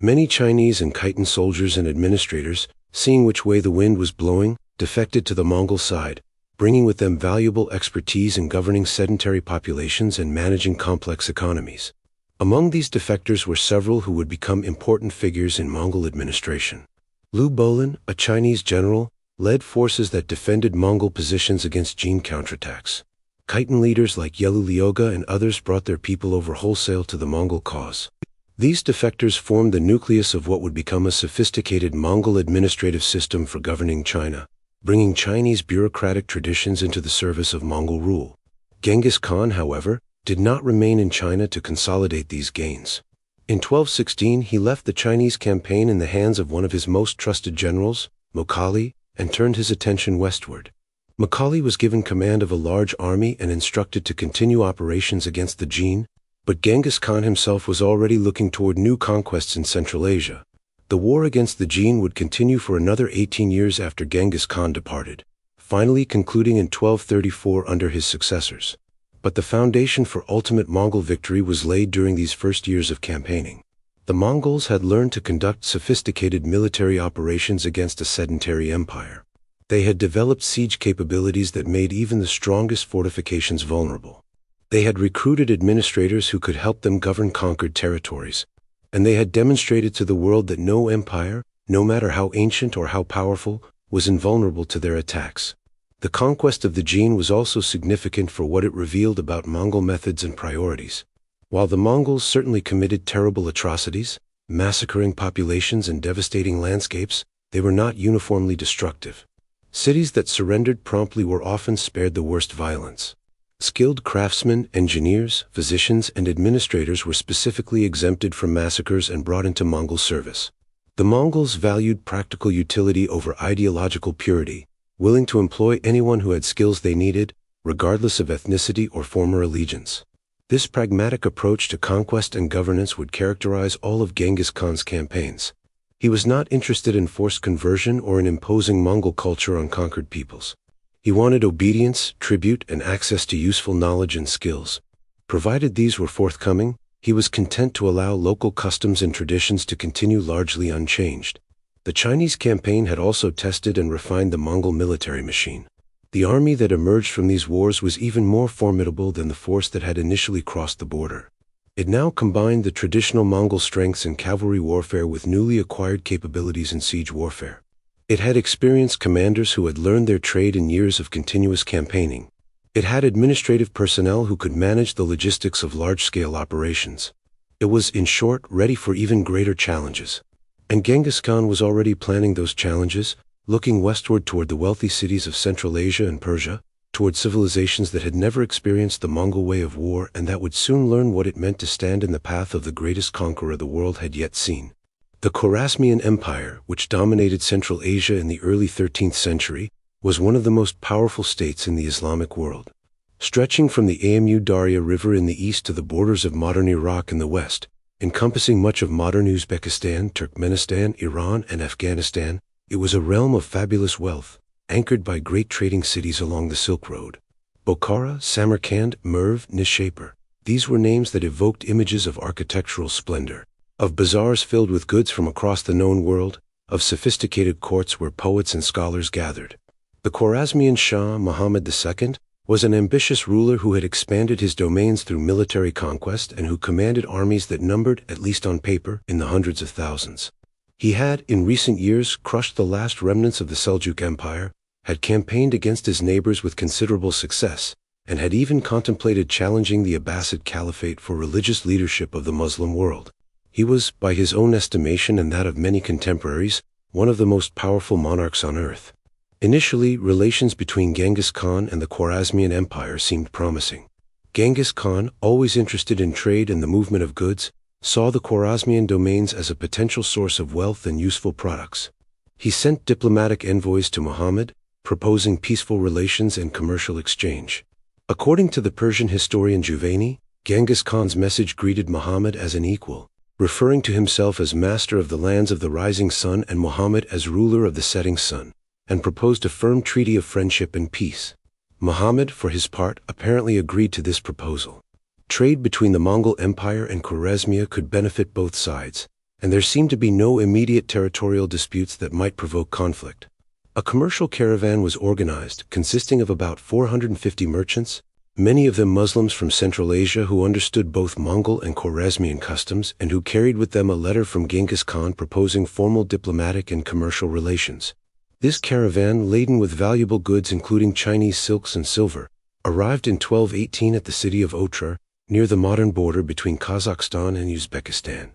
Many Chinese and Khitan soldiers and administrators, seeing which way the wind was blowing, defected to the Mongol side, bringing with them valuable expertise in governing sedentary populations and managing complex economies. Among these defectors were several who would become important figures in Mongol administration. Liu Bolin, a Chinese general, led forces that defended Mongol positions against Jin counterattacks. Khitan leaders like Yelu Lyoga and others brought their people over wholesale to the Mongol cause. These defectors formed the nucleus of what would become a sophisticated Mongol administrative system for governing China, bringing Chinese bureaucratic traditions into the service of Mongol rule. Genghis Khan, however, did not remain in China to consolidate these gains. In 1216, he left the Chinese campaign in the hands of one of his most trusted generals, Mukhali, and turned his attention westward. Mukhali was given command of a large army and instructed to continue operations against the Jin, but Genghis Khan himself was already looking toward new conquests in Central Asia. The war against the Jin would continue for another 18 years after Genghis Khan departed, finally concluding in 1234 under his successors. But the foundation for ultimate Mongol victory was laid during these first years of campaigning. The Mongols had learned to conduct sophisticated military operations against a sedentary empire. They had developed siege capabilities that made even the strongest fortifications vulnerable. They had recruited administrators who could help them govern conquered territories. And they had demonstrated to the world that no empire, no matter how ancient or how powerful, was invulnerable to their attacks. The conquest of the Jin was also significant for what it revealed about Mongol methods and priorities. While the Mongols certainly committed terrible atrocities, massacring populations and devastating landscapes, they were not uniformly destructive. Cities that surrendered promptly were often spared the worst violence. Skilled craftsmen, engineers, physicians, and administrators were specifically exempted from massacres and brought into Mongol service. The Mongols valued practical utility over ideological purity, willing to employ anyone who had skills they needed, regardless of ethnicity or former allegiance. This pragmatic approach to conquest and governance would characterize all of Genghis Khan's campaigns. He was not interested in forced conversion or in imposing Mongol culture on conquered peoples. He wanted obedience, tribute, and access to useful knowledge and skills. Provided these were forthcoming, he was content to allow local customs and traditions to continue largely unchanged. The Chinese campaign had also tested and refined the Mongol military machine. The army that emerged from these wars was even more formidable than the force that had initially crossed the border. It now combined the traditional Mongol strengths in cavalry warfare with newly acquired capabilities in siege warfare. It had experienced commanders who had learned their trade in years of continuous campaigning. It had administrative personnel who could manage the logistics of large-scale operations. It was, in short, ready for even greater challenges. And Genghis Khan was already planning those challenges, looking westward toward the wealthy cities of Central Asia and Persia, toward civilizations that had never experienced the Mongol way of war and that would soon learn what it meant to stand in the path of the greatest conqueror the world had yet seen. The Khwarazmian Empire, which dominated Central Asia in the early 13th century, was one of the most powerful states in the Islamic world. Stretching from the Amu Darya River in the east to the borders of modern Iraq in the west, encompassing much of modern Uzbekistan, Turkmenistan, Iran, and Afghanistan, it was a realm of fabulous wealth, anchored by great trading cities along the Silk Road. Bokhara, Samarkand, Merv, Nishapur. These were names that evoked images of architectural splendor, of bazaars filled with goods from across the known world, of sophisticated courts where poets and scholars gathered. The Khwarazmian Shah, Muhammad II, was an ambitious ruler who had expanded his domains through military conquest and who commanded armies that numbered, at least on paper, in the hundreds of thousands. He had, in recent years, crushed the last remnants of the Seljuk Empire, had campaigned against his neighbors with considerable success, and had even contemplated challenging the Abbasid Caliphate for religious leadership of the Muslim world. He was, by his own estimation and that of many contemporaries, one of the most powerful monarchs on earth. Initially, relations between Genghis Khan and the Khwarazmian Empire seemed promising. Genghis Khan, always interested in trade and the movement of goods, saw the Khwarazmian domains as a potential source of wealth and useful products. He sent diplomatic envoys to Muhammad, proposing peaceful relations and commercial exchange. According to the Persian historian Juvaini, Genghis Khan's message greeted Muhammad as an equal, referring to himself as master of the lands of the rising sun and Muhammad as ruler of the setting sun, and proposed a firm treaty of friendship and peace. Muhammad, for his part, apparently agreed to this proposal. Trade between the Mongol Empire and Khwarezmia could benefit both sides, and there seemed to be no immediate territorial disputes that might provoke conflict. A commercial caravan was organized, consisting of about 450 merchants, many of them Muslims from Central Asia who understood both Mongol and Khwarezmian customs and who carried with them a letter from Genghis Khan proposing formal diplomatic and commercial relations. This caravan, laden with valuable goods including Chinese silks and silver, arrived in 1218 at the city of Otrar, near the modern border between Kazakhstan and Uzbekistan.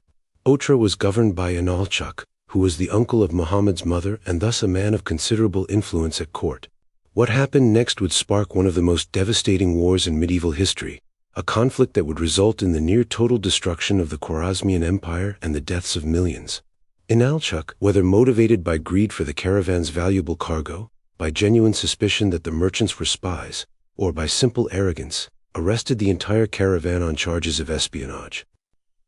Otrar was governed by Inalchuk, who was the uncle of Muhammad's mother and thus a man of considerable influence at court. What happened next would spark one of the most devastating wars in medieval history, a conflict that would result in the near-total destruction of the Khwarazmian Empire and the deaths of millions. Inalchuk, whether motivated by greed for the caravan's valuable cargo, by genuine suspicion that the merchants were spies, or by simple arrogance, arrested the entire caravan on charges of espionage.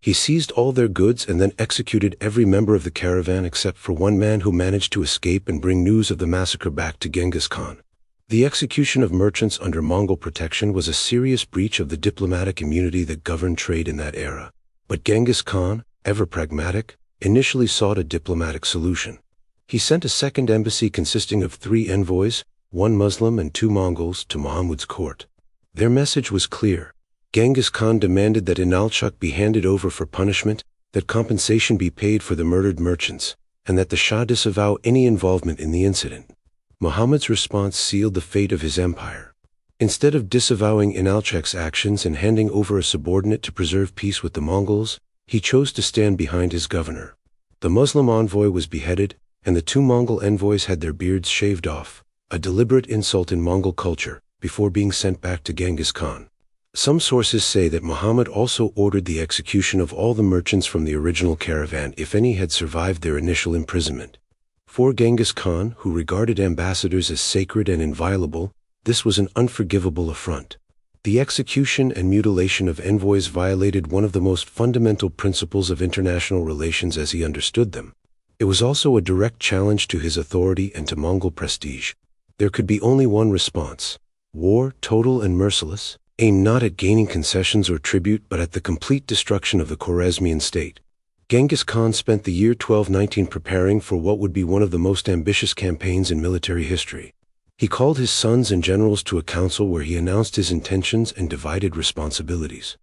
He seized all their goods and then executed every member of the caravan except for one man who managed to escape and bring news of the massacre back to Genghis Khan. The execution of merchants under Mongol protection was a serious breach of the diplomatic immunity that governed trade in that era. But Genghis Khan, ever pragmatic, initially sought a diplomatic solution. He sent a second embassy consisting of 3 envoys, 1 Muslim and 2 Mongols, to Muhammad's court. Their message was clear. Genghis Khan demanded that Inalchuk be handed over for punishment, that compensation be paid for the murdered merchants, and that the Shah disavow any involvement in the incident. Muhammad's response sealed the fate of his empire. Instead of disavowing Inalchuk's actions and handing over a subordinate to preserve peace with the Mongols, he chose to stand behind his governor. The Muslim envoy was beheaded, and the 2 Mongol envoys had their beards shaved off, a deliberate insult in Mongol culture, before being sent back to Genghis Khan. Some sources say that Muhammad also ordered the execution of all the merchants from the original caravan if any had survived their initial imprisonment. For Genghis Khan, who regarded ambassadors as sacred and inviolable, this was an unforgivable affront. The execution and mutilation of envoys violated one of the most fundamental principles of international relations as he understood them. It was also a direct challenge to his authority and to Mongol prestige. There could be only one response: war, total and merciless, aimed not at gaining concessions or tribute but at the complete destruction of the Khwarezmian state. Genghis Khan spent the year 1219 preparing for what would be one of the most ambitious campaigns in military history. He called his sons and generals to a council where he announced his intentions and divided responsibilities.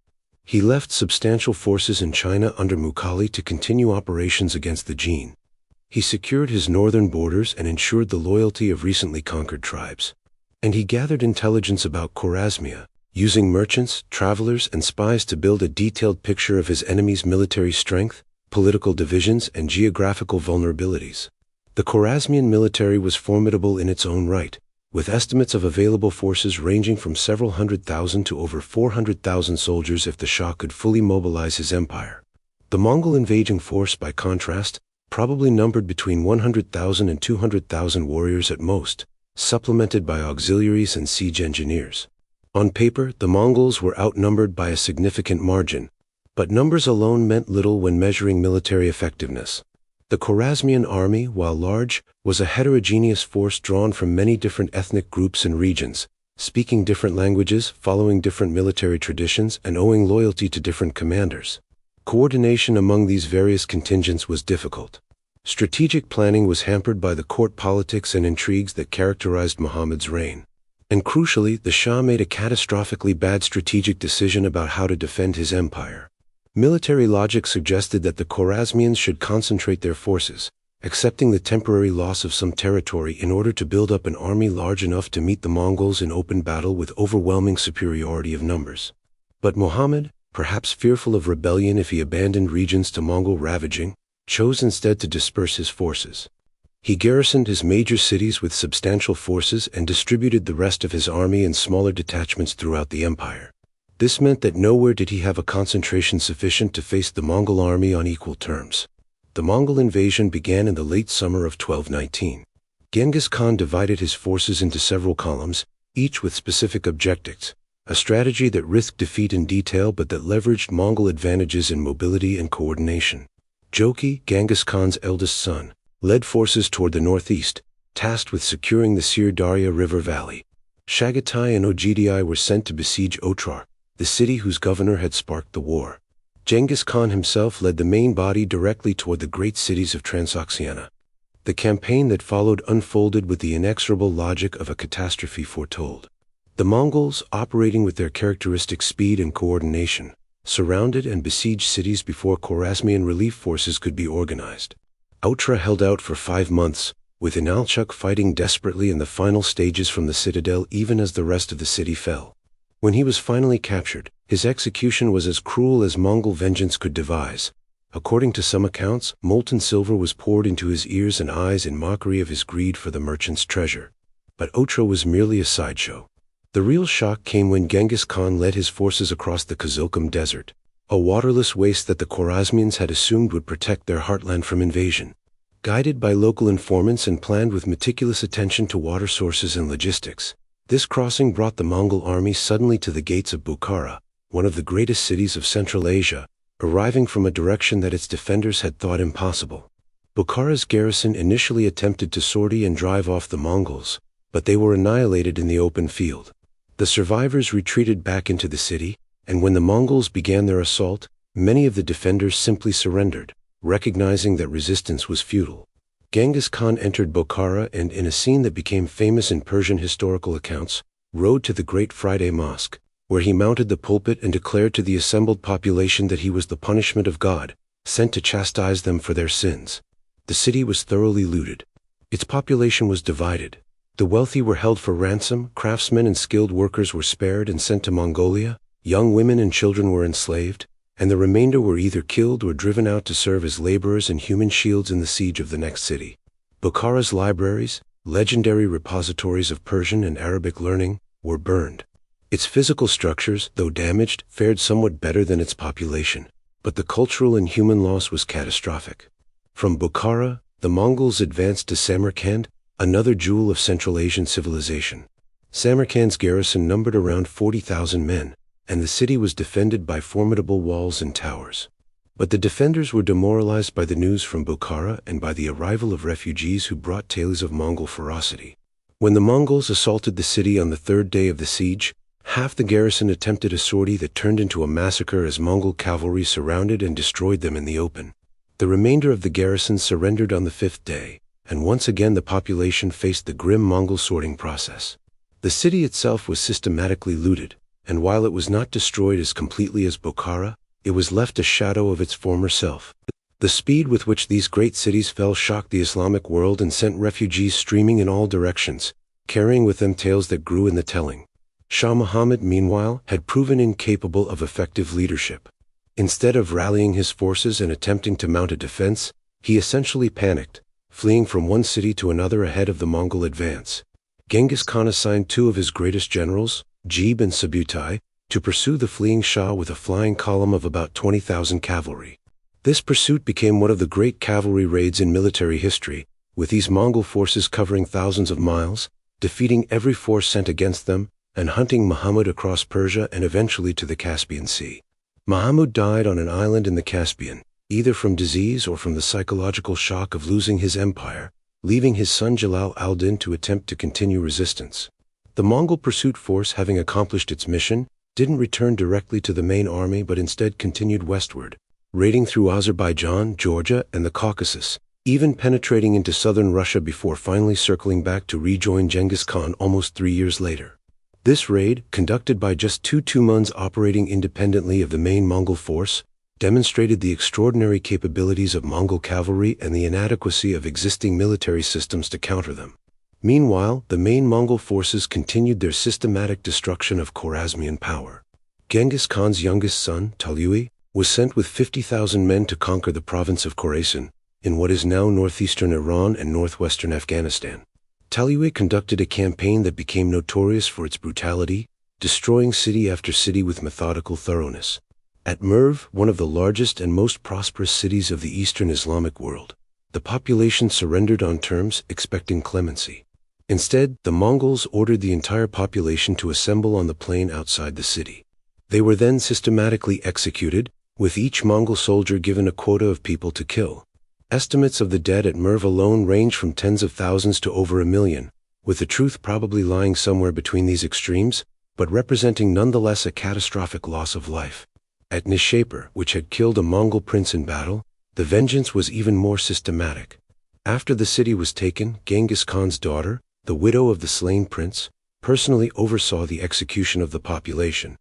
He left substantial forces in China under Mughal to continue operations against the Jin. He secured his northern borders and ensured the loyalty of recently conquered tribes. And he gathered intelligence about Khwarazmia, using merchants, travelers, and spies to build a detailed picture of his enemy's military strength, political divisions, and geographical vulnerabilities. The Khwarazmian military was formidable in its own right, with estimates of available forces ranging from several 100,000 to over 400,000 soldiers if the Shah could fully mobilize his empire. The Mongol invading force, by contrast, probably numbered between 100,000 and 200,000 warriors at most, supplemented by auxiliaries and siege engineers. On paper, the Mongols were outnumbered by a significant margin, but numbers alone meant little when measuring military effectiveness. The Khwarazmian army, while large, was a heterogeneous force drawn from many different ethnic groups and regions, speaking different languages, following different military traditions, and owing loyalty to different commanders. Coordination among these various contingents was difficult. Strategic planning was hampered by the court politics and intrigues that characterized Muhammad's reign. And crucially, the Shah made a catastrophically bad strategic decision about how to defend his empire. Military logic suggested that the Khwarazmians should concentrate their forces, accepting the temporary loss of some territory in order to build up an army large enough to meet the Mongols in open battle with overwhelming superiority of numbers. But Muhammad, perhaps fearful of rebellion if he abandoned regions to Mongol ravaging, chose instead to disperse his forces. He garrisoned his major cities with substantial forces and distributed the rest of his army in smaller detachments throughout the empire. This meant that nowhere did he have a concentration sufficient to face the Mongol army on equal terms. The Mongol invasion began in the late summer of 1219. Genghis Khan divided his forces into several columns, each with specific objectives, a strategy that risked defeat in detail but that leveraged Mongol advantages in mobility and coordination. Joki, Genghis Khan's eldest son, led forces toward the northeast, tasked with securing the Sir Darya River Valley. Chagatai and Ogidi were sent to besiege Otrar, the city whose governor had sparked the war. Genghis Khan himself led the main body directly toward the great cities of Transoxiana. The campaign that followed unfolded with the inexorable logic of a catastrophe foretold. The Mongols, operating with their characteristic speed and coordination, surrounded and besieged cities before Khwarazmian relief forces could be organized. Outrar held out for 5 months, with Inalchuk fighting desperately in the final stages from the citadel even as the rest of the city fell. When he was finally captured, his execution was as cruel as Mongol vengeance could devise. According to some accounts, molten silver was poured into his ears and eyes in mockery of his greed for the merchant's treasure. But Otrar was merely a sideshow. The real shock came when Genghis Khan led his forces across the Kizilkum Desert, a waterless waste that the Khwarazmians had assumed would protect their heartland from invasion. Guided by local informants and planned with meticulous attention to water sources and logistics, this crossing brought the Mongol army suddenly to the gates of Bukhara, one of the greatest cities of Central Asia, arriving from a direction that its defenders had thought impossible. Bukhara's garrison initially attempted to sortie and drive off the Mongols, but they were annihilated in the open field. The survivors retreated back into the city, and when the Mongols began their assault, many of the defenders simply surrendered, recognizing that resistance was futile. Genghis Khan entered Bukhara and, in a scene that became famous in Persian historical accounts, rode to the Great Friday Mosque, where he mounted the pulpit and declared to the assembled population that he was the punishment of God, sent to chastise them for their sins. The city was thoroughly looted. Its population was divided. The wealthy were held for ransom, craftsmen and skilled workers were spared and sent to Mongolia, young women and children were enslaved, and the remainder were either killed or driven out to serve as laborers and human shields in the siege of the next city. Bukhara's libraries, legendary repositories of Persian and Arabic learning, were burned. Its physical structures, though damaged, fared somewhat better than its population, but the cultural and human loss was catastrophic. From Bukhara, the Mongols advanced to Samarkand, another jewel of Central Asian civilization. Samarkand's garrison numbered around 40,000 men, and the city was defended by formidable walls and towers. But the defenders were demoralized by the news from Bukhara and by the arrival of refugees who brought tales of Mongol ferocity. When the Mongols assaulted the city on the 3rd day of the siege, half the garrison attempted a sortie that turned into a massacre as Mongol cavalry surrounded and destroyed them in the open. The remainder of the garrison surrendered on the 5th day, and once again the population faced the grim Mongol sorting process. The city itself was systematically looted, and while it was not destroyed as completely as Bokhara, it was left a shadow of its former self. The speed with which these great cities fell shocked the Islamic world and sent refugees streaming in all directions, carrying with them tales that grew in the telling. Shah Muhammad, meanwhile, had proven incapable of effective leadership. Instead of rallying his forces and attempting to mount a defense, he essentially panicked, fleeing from one city to another ahead of the Mongol advance. Genghis Khan assigned two of his greatest generals, Jib and Subutai, to pursue the fleeing Shah with a flying column of about 20,000 cavalry. This pursuit became one of the great cavalry raids in military history, with these Mongol forces covering thousands of miles, defeating every force sent against them, and hunting Muhammad across Persia and eventually to the Caspian Sea. Muhammad died on an island in the Caspian, either from disease or from the psychological shock of losing his empire, leaving his son Jalal al-Din to attempt to continue resistance. The Mongol pursuit force, having accomplished its mission, didn't return directly to the main army but instead continued westward, raiding through Azerbaijan, Georgia, and the Caucasus, even penetrating into southern Russia before finally circling back to rejoin Genghis Khan almost 3 years later. This raid, conducted by just two Temüjins operating independently of the main Mongol force, demonstrated the extraordinary capabilities of Mongol cavalry and the inadequacy of existing military systems to counter them. Meanwhile, the main Mongol forces continued their systematic destruction of Khwarazmian power. Genghis Khan's youngest son, Temüjin, was sent with 50,000 men to conquer the province of Khorasan, in what is now northeastern Iran and northwestern Afghanistan. Temüjin conducted a campaign that became notorious for its brutality, destroying city after city with methodical thoroughness. At Merv, one of the largest and most prosperous cities of the Eastern Islamic world, the population surrendered on terms, expecting clemency. Instead, the Mongols ordered the entire population to assemble on the plain outside the city. They were then systematically executed, with each Mongol soldier given a quota of people to kill. Estimates of the dead at Merv alone range from tens of thousands to over 1 million, with the truth probably lying somewhere between these extremes, but representing nonetheless a catastrophic loss of life. At Nishapur, which had killed a Mongol prince in battle, the vengeance was even more systematic. After the city was taken, Genghis Khan's daughter, the widow of the slain prince, personally oversaw the execution of the population.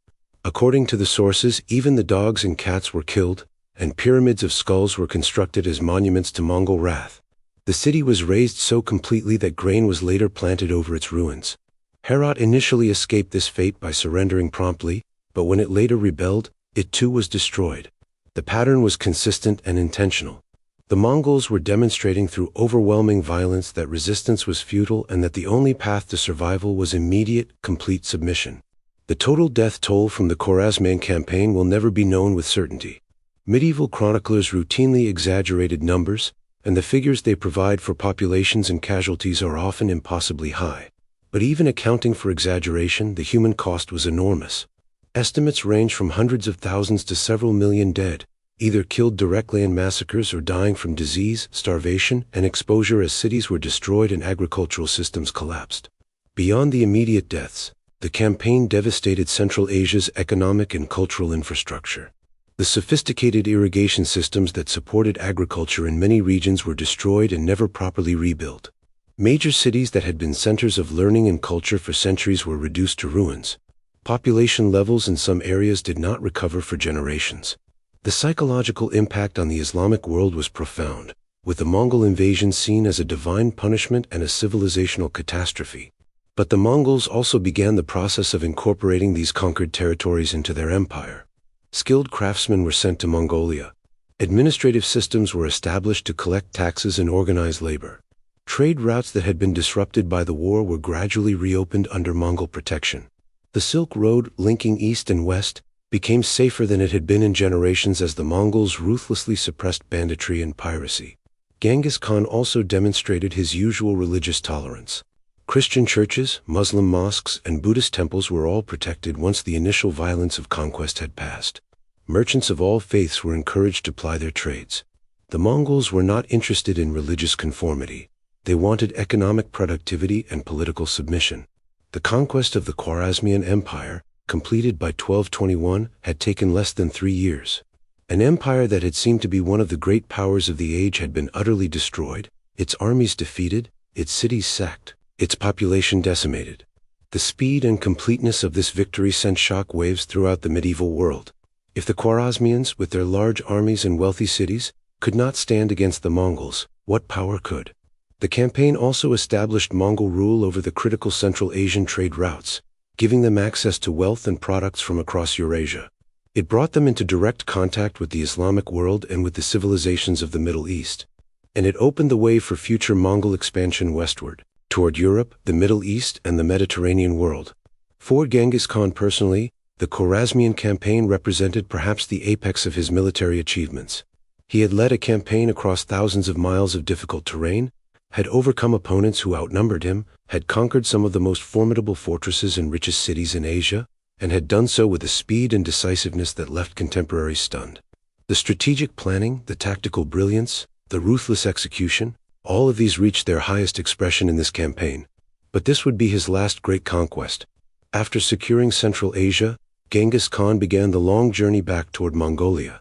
According to the sources, even the dogs and cats were killed, and pyramids of skulls were constructed as monuments to Mongol wrath. The city was razed so completely that grain was later planted over its ruins. Herat initially escaped this fate by surrendering promptly, but when it later rebelled, it too was destroyed. The pattern was consistent and intentional. The Mongols were demonstrating through overwhelming violence that resistance was futile and that the only path to survival was immediate, complete submission. The total death toll from the Khwarazmian campaign will never be known with certainty. Medieval chroniclers routinely exaggerated numbers, and the figures they provide for populations and casualties are often impossibly high. But even accounting for exaggeration, the human cost was enormous. Estimates range from hundreds of thousands to several million dead, either killed directly in massacres or dying from disease, starvation, and exposure as cities were destroyed and agricultural systems collapsed. Beyond the immediate deaths, the campaign devastated Central Asia's economic and cultural infrastructure. The sophisticated irrigation systems that supported agriculture in many regions were destroyed and never properly rebuilt. Major cities that had been centers of learning and culture for centuries were reduced to ruins. Population levels in some areas did not recover for generations. The psychological impact on the Islamic world was profound, with the Mongol invasion seen as a divine punishment and a civilizational catastrophe. But the Mongols also began the process of incorporating these conquered territories into their empire. Skilled craftsmen were sent to Mongolia. Administrative systems were established to collect taxes and organize labor. Trade routes that had been disrupted by the war were gradually reopened under Mongol protection. The Silk Road, linking east and west, became safer than it had been in generations as the Mongols ruthlessly suppressed banditry and piracy. Genghis Khan also demonstrated his usual religious tolerance. Christian churches, Muslim mosques, and Buddhist temples were all protected once the initial violence of conquest had passed. Merchants of all faiths were encouraged to ply their trades. The Mongols were not interested in religious conformity. They wanted economic productivity and political submission. The conquest of the Khwarazmian Empire, completed by 1221, had taken less than 3 years. An empire that had seemed to be one of the great powers of the age had been utterly destroyed, its armies defeated, its cities sacked, its population decimated. The speed and completeness of this victory sent shock waves throughout the medieval world. If the Khwarazmians, with their large armies and wealthy cities, could not stand against the Mongols, what power could? The campaign also established Mongol rule over the critical Central Asian trade routes, giving them access to wealth and products from across Eurasia. It brought them into direct contact with the Islamic world and with the civilizations of the Middle East. And it opened the way for future Mongol expansion westward, toward Europe, the Middle East, and the Mediterranean world. For Genghis Khan personally, the Khwarazmian campaign represented perhaps the apex of his military achievements. He had led a campaign across thousands of miles of difficult terrain, had overcome opponents who outnumbered him, had conquered some of the most formidable fortresses and richest cities in Asia, and had done so with a speed and decisiveness that left contemporaries stunned. The strategic planning, the tactical brilliance, the ruthless execution, all of these reached their highest expression in this campaign. But this would be his last great conquest. After securing Central Asia, Genghis Khan began the long journey back toward Mongolia.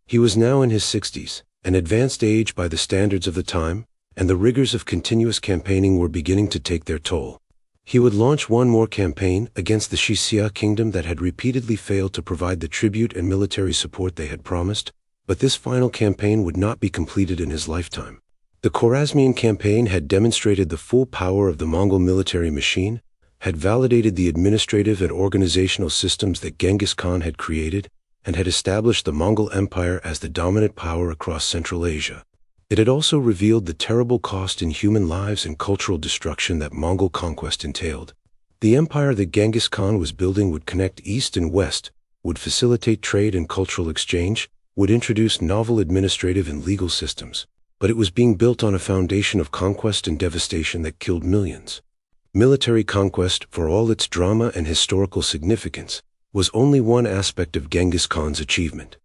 He was now in his 60s, an advanced age by the standards of the time, and the rigors of continuous campaigning were beginning to take their toll. He would launch one more campaign against the Xia kingdom that had repeatedly failed to provide the tribute and military support they had promised, but this final campaign would not be completed in his lifetime. The Khwarazmian campaign had demonstrated the full power of the Mongol military machine, had validated the administrative and organizational systems that Genghis Khan had created, and had established the Mongol Empire as the dominant power across Central Asia. It had also revealed the terrible cost in human lives and cultural destruction that Mongol conquest entailed. The empire that Genghis Khan was building would connect east and west, would facilitate trade and cultural exchange, would introduce novel administrative and legal systems, but it was being built on a foundation of conquest and devastation that killed millions. Military conquest, for all its drama and historical significance, was only one aspect of Genghis Khan's achievement.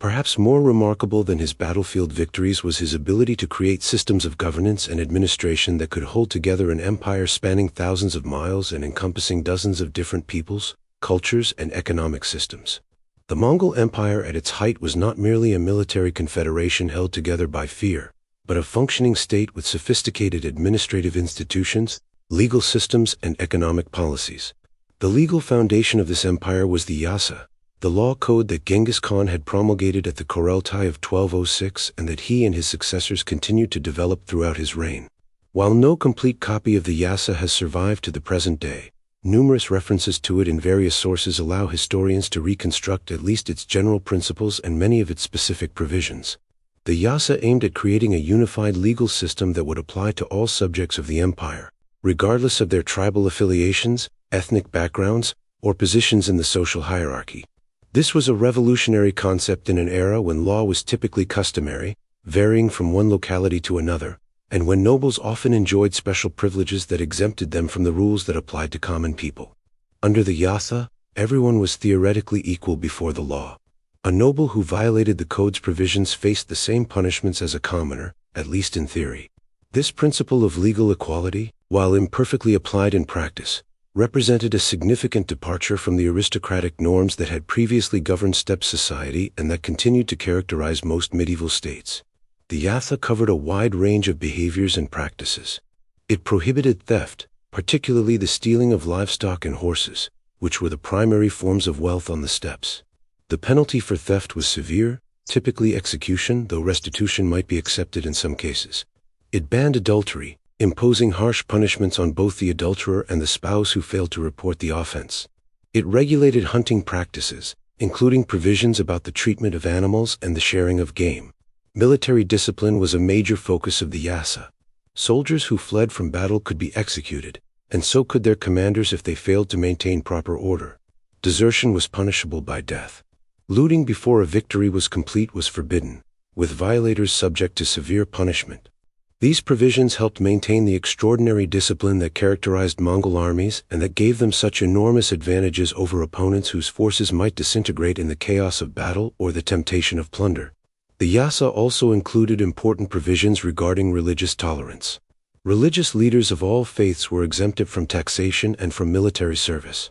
Perhaps more remarkable than his battlefield victories was his ability to create systems of governance and administration that could hold together an empire spanning thousands of miles and encompassing dozens of different peoples, cultures, and economic systems. The Mongol Empire at its height was not merely a military confederation held together by fear, but a functioning state with sophisticated administrative institutions, legal systems, and economic policies. The legal foundation of this empire was the Yasa, the law code that Genghis Khan had promulgated at the Kurultai of 1206 and that he and his successors continued to develop throughout his reign. While no complete copy of the Yasa has survived to the present day, numerous references to it in various sources allow historians to reconstruct at least its general principles and many of its specific provisions. The Yasa aimed at creating a unified legal system that would apply to all subjects of the empire, regardless of their tribal affiliations, ethnic backgrounds, or positions in the social hierarchy. This was a revolutionary concept in an era when law was typically customary, varying from one locality to another, and when nobles often enjoyed special privileges that exempted them from the rules that applied to common people. Under the Yasa, everyone was theoretically equal before the law. A noble who violated the code's provisions faced the same punishments as a commoner, at least in theory. This principle of legal equality, while imperfectly applied in practice, represented a significant departure from the aristocratic norms that had previously governed steppe society and that continued to characterize most medieval states. The Yasa covered a wide range of behaviors and practices. It prohibited theft, particularly the stealing of livestock and horses, which were the primary forms of wealth on the steppes. The penalty for theft was severe, typically execution, though restitution might be accepted in some cases. It banned adultery, imposing harsh punishments on both the adulterer and the spouse who failed to report the offense. It regulated hunting practices, including provisions about the treatment of animals and the sharing of game. Military discipline was a major focus of the Yasa. Soldiers who fled from battle could be executed, and so could their commanders if they failed to maintain proper order. Desertion was punishable by death. Looting before a victory was complete was forbidden, with violators subject to severe punishment. These provisions helped maintain the extraordinary discipline that characterized Mongol armies and that gave them such enormous advantages over opponents whose forces might disintegrate in the chaos of battle or the temptation of plunder. The Yasa also included important provisions regarding religious tolerance. Religious leaders of all faiths were exempted from taxation and from military service.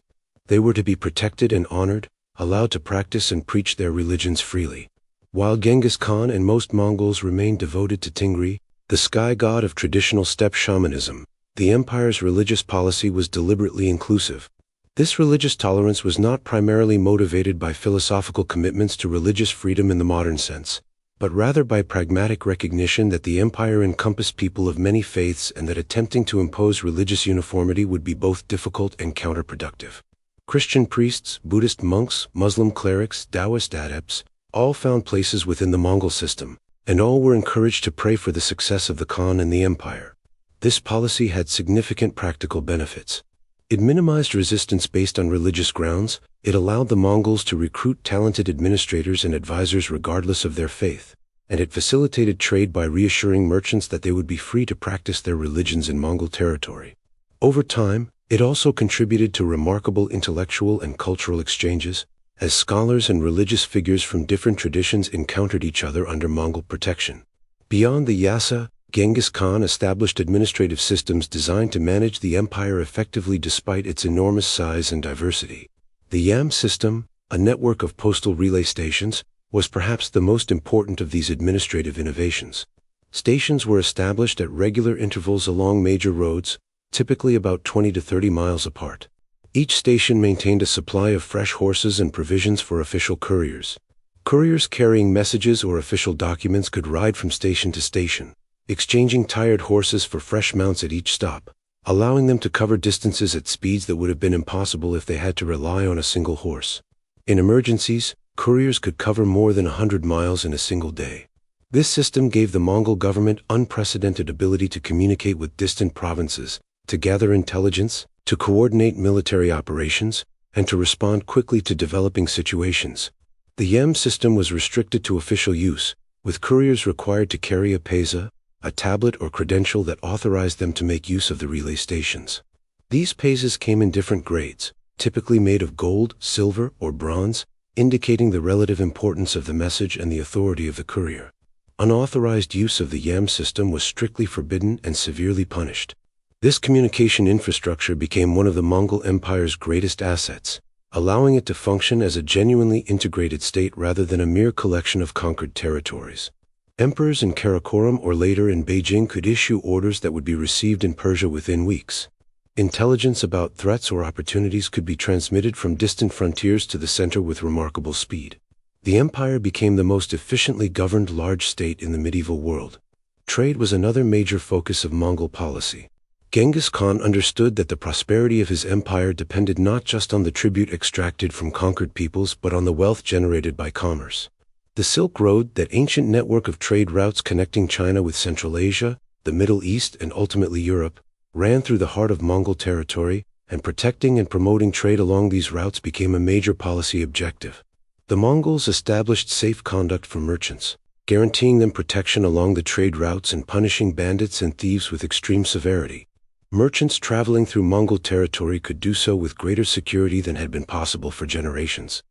They were to be protected and honored, allowed to practice and preach their religions freely. While Genghis Khan and most Mongols remained devoted to Tingri, the sky god of traditional steppe shamanism, The empire's religious policy was deliberately inclusive. This religious tolerance was not primarily motivated by philosophical commitments to religious freedom in the modern sense, but rather by pragmatic recognition that the empire encompassed people of many faiths and that attempting to impose religious uniformity would be both difficult and counterproductive. Christian priests, Buddhist monks, Muslim clerics, Taoist adepts, all found places within the Mongol system, and all were encouraged to pray for the success of the Khan and the empire. This policy had significant practical benefits. It minimized resistance based on religious grounds, it allowed the Mongols to recruit talented administrators and advisors regardless of their faith, and it facilitated trade by reassuring merchants that they would be free to practice their religions in Mongol territory. Over time, it also contributed to remarkable intellectual and cultural exchanges, as scholars and religious figures from different traditions encountered each other under Mongol protection. Beyond the Yasa, Genghis Khan established administrative systems designed to manage the empire effectively despite its enormous size and diversity. The Yam system, a network of postal relay stations, was perhaps the most important of these administrative innovations. Stations were established at regular intervals along major roads, typically about 20 to 30 miles apart. Each station maintained a supply of fresh horses and provisions for official couriers. Couriers carrying messages or official documents could ride from station to station, exchanging tired horses for fresh mounts at each stop, allowing them to cover distances at speeds that would have been impossible if they had to rely on a single horse. In emergencies, couriers could cover more than 100 miles in a single day. This system gave the Mongol government unprecedented ability to communicate with distant provinces, to gather intelligence, to coordinate military operations, and to respond quickly to developing situations. The Yam system was restricted to official use, with couriers required to carry a peza, a tablet or credential that authorized them to make use of the relay stations. These pezas came in different grades, typically made of gold, silver, or bronze, indicating the relative importance of the message and the authority of the courier. Unauthorized use of the Yam system was strictly forbidden and severely punished. This communication infrastructure became one of the Mongol Empire's greatest assets, allowing it to function as a genuinely integrated state rather than a mere collection of conquered territories. Emperors in Karakoram or later in Beijing could issue orders that would be received in Persia within weeks. Intelligence about threats or opportunities could be transmitted from distant frontiers to the center with remarkable speed. The empire became the most efficiently governed large state in the medieval world. Trade was another major focus of Mongol policy. Genghis Khan understood that the prosperity of his empire depended not just on the tribute extracted from conquered peoples but on the wealth generated by commerce. The Silk Road, that ancient network of trade routes connecting China with Central Asia, the Middle East, and ultimately Europe, ran through the heart of Mongol territory, and protecting and promoting trade along these routes became a major policy objective. The Mongols established safe conduct for merchants, guaranteeing them protection along the trade routes and punishing bandits and thieves with extreme severity. Merchants traveling through Mongol territory could do so with greater security than had been possible for generations.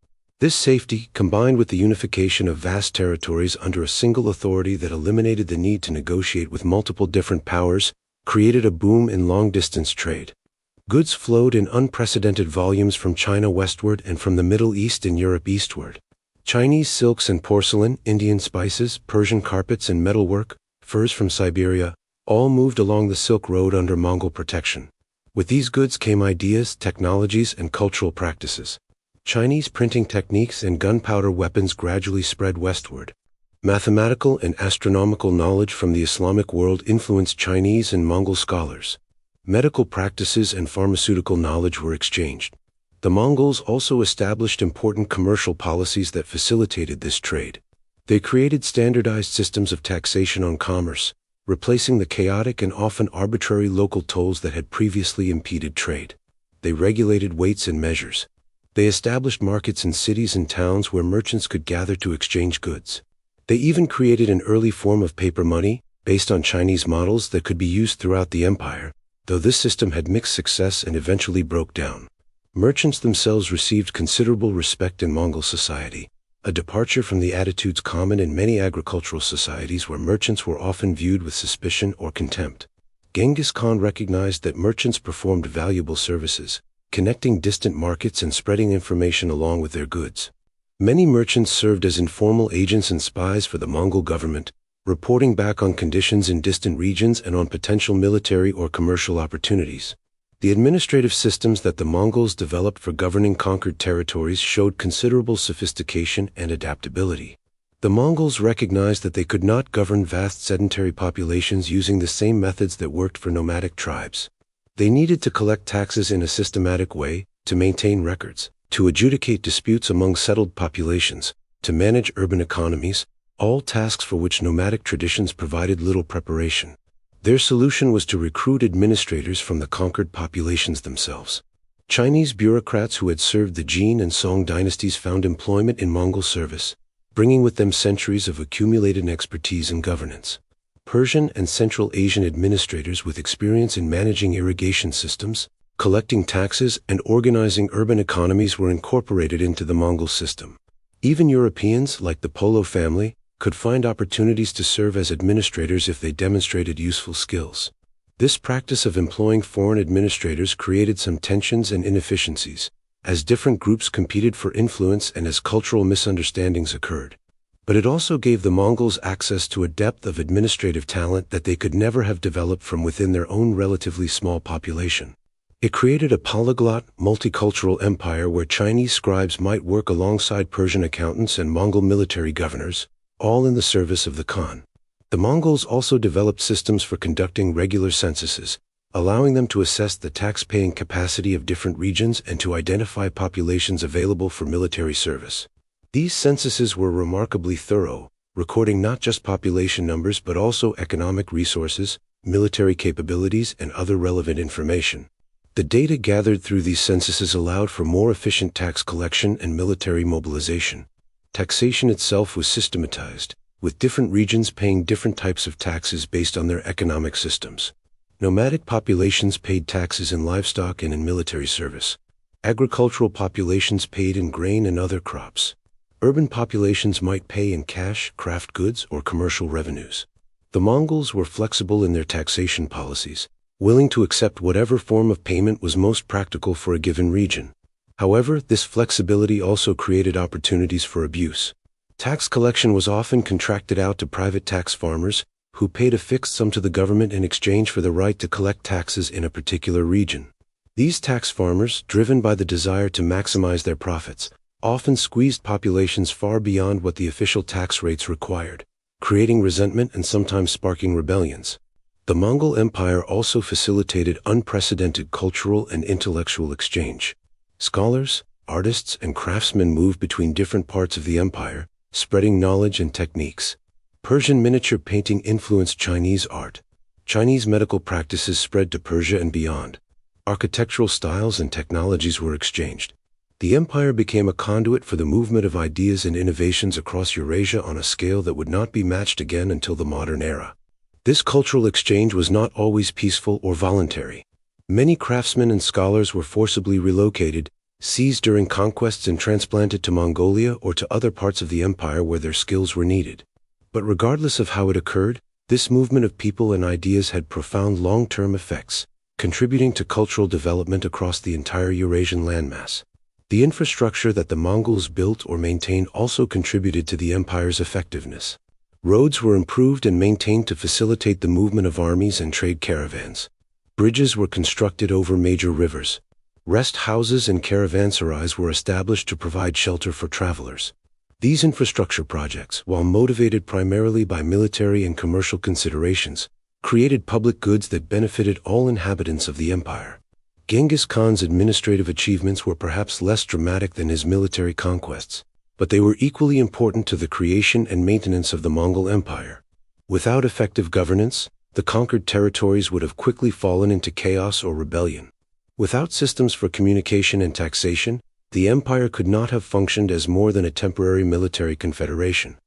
This safety, combined with the unification of vast territories under a single authority that eliminated the need to negotiate with multiple different powers, created a boom in long-distance trade. Goods flowed in unprecedented volumes from China westward and from the Middle East and Europe eastward. Chinese silks and porcelain, Indian spices, Persian carpets and metalwork, furs from Siberia, all moved along the Silk Road under Mongol protection. With these goods came ideas, technologies, and cultural practices. Chinese printing techniques and gunpowder weapons gradually spread westward. Mathematical and astronomical knowledge from the Islamic world influenced Chinese and Mongol scholars. Medical practices and pharmaceutical knowledge were exchanged. The Mongols also established important commercial policies that facilitated this trade. They created standardized systems of taxation on commerce, replacing the chaotic and often arbitrary local tolls that had previously impeded trade. They regulated weights and measures. They established markets in cities and towns where merchants could gather to exchange goods. They even created an early form of paper money, based on Chinese models that could be used throughout the empire, though this system had mixed success and eventually broke down. Merchants themselves received considerable respect in Mongol society, a departure from the attitudes common in many agricultural societies where merchants were often viewed with suspicion or contempt. Genghis Khan recognized that merchants performed valuable services, connecting distant markets and spreading information along with their goods. Many merchants served as informal agents and spies for the Mongol government, reporting back on conditions in distant regions and on potential military or commercial opportunities. The administrative systems that the Mongols developed for governing conquered territories showed considerable sophistication and adaptability. The Mongols recognized that they could not govern vast sedentary populations using the same methods that worked for nomadic tribes. They needed to collect taxes in a systematic way, to maintain records, to adjudicate disputes among settled populations, to manage urban economies, all tasks for which nomadic traditions provided little preparation. Their solution was to recruit administrators from the conquered populations themselves. Chinese bureaucrats who had served the Jin and Song dynasties found employment in Mongol service, bringing with them centuries of accumulated expertise in governance. Persian and Central Asian administrators with experience in managing irrigation systems, collecting taxes, and organizing urban economies were incorporated into the Mongol system. Even Europeans, like the Polo family, could find opportunities to serve as administrators if they demonstrated useful skills. This practice of employing foreign administrators created some tensions and inefficiencies, as different groups competed for influence and as cultural misunderstandings occurred. But it also gave the Mongols access to a depth of administrative talent that they could never have developed from within their own relatively small population. It created a polyglot, multicultural empire where Chinese scribes might work alongside Persian accountants and Mongol military governors, all in the service of the Khan. The Mongols also developed systems for conducting regular censuses, allowing them to assess the tax-paying capacity of different regions and to identify populations available for military service. These censuses were remarkably thorough, recording not just population numbers but also economic resources, military capabilities, and other relevant information. The data gathered through these censuses allowed for more efficient tax collection and military mobilization. Taxation itself was systematized, with different regions paying different types of taxes based on their economic systems. Nomadic populations paid taxes in livestock and in military service. Agricultural populations paid in grain and other crops. Urban populations might pay in cash, craft goods, or commercial revenues. The Mongols were flexible in their taxation policies, willing to accept whatever form of payment was most practical for a given region. However, this flexibility also created opportunities for abuse. Tax collection was often contracted out to private tax farmers, who paid a fixed sum to the government in exchange for the right to collect taxes in a particular region. These tax farmers, driven by the desire to maximize their profits, often squeezed populations far beyond what the official tax rates required, creating resentment and sometimes sparking rebellions. The Mongol Empire also facilitated unprecedented cultural and intellectual exchange. Scholars, artists, and craftsmen moved between different parts of the empire, spreading knowledge and techniques. Persian miniature painting influenced Chinese art. Chinese medical practices spread to Persia and beyond. Architectural styles and technologies were exchanged. The empire became a conduit for the movement of ideas and innovations across Eurasia on a scale that would not be matched again until the modern era. This cultural exchange was not always peaceful or voluntary. Many craftsmen and scholars were forcibly relocated, seized during conquests, and transplanted to Mongolia or to other parts of the empire where their skills were needed. But regardless of how it occurred, this movement of people and ideas had profound long-term effects, contributing to cultural development across the entire Eurasian landmass. The infrastructure that the Mongols built or maintained also contributed to the empire's effectiveness. Roads were improved and maintained to facilitate the movement of armies and trade caravans. Bridges were constructed over major rivers. Rest houses and caravanserais were established to provide shelter for travelers. These infrastructure projects, while motivated primarily by military and commercial considerations, created public goods that benefited all inhabitants of the empire. Genghis Khan's administrative achievements were perhaps less dramatic than his military conquests, but they were equally important to the creation and maintenance of the Mongol Empire. Without effective governance, the conquered territories would have quickly fallen into chaos or rebellion. Without systems for communication and taxation, the empire could not have functioned as more than a temporary military confederation.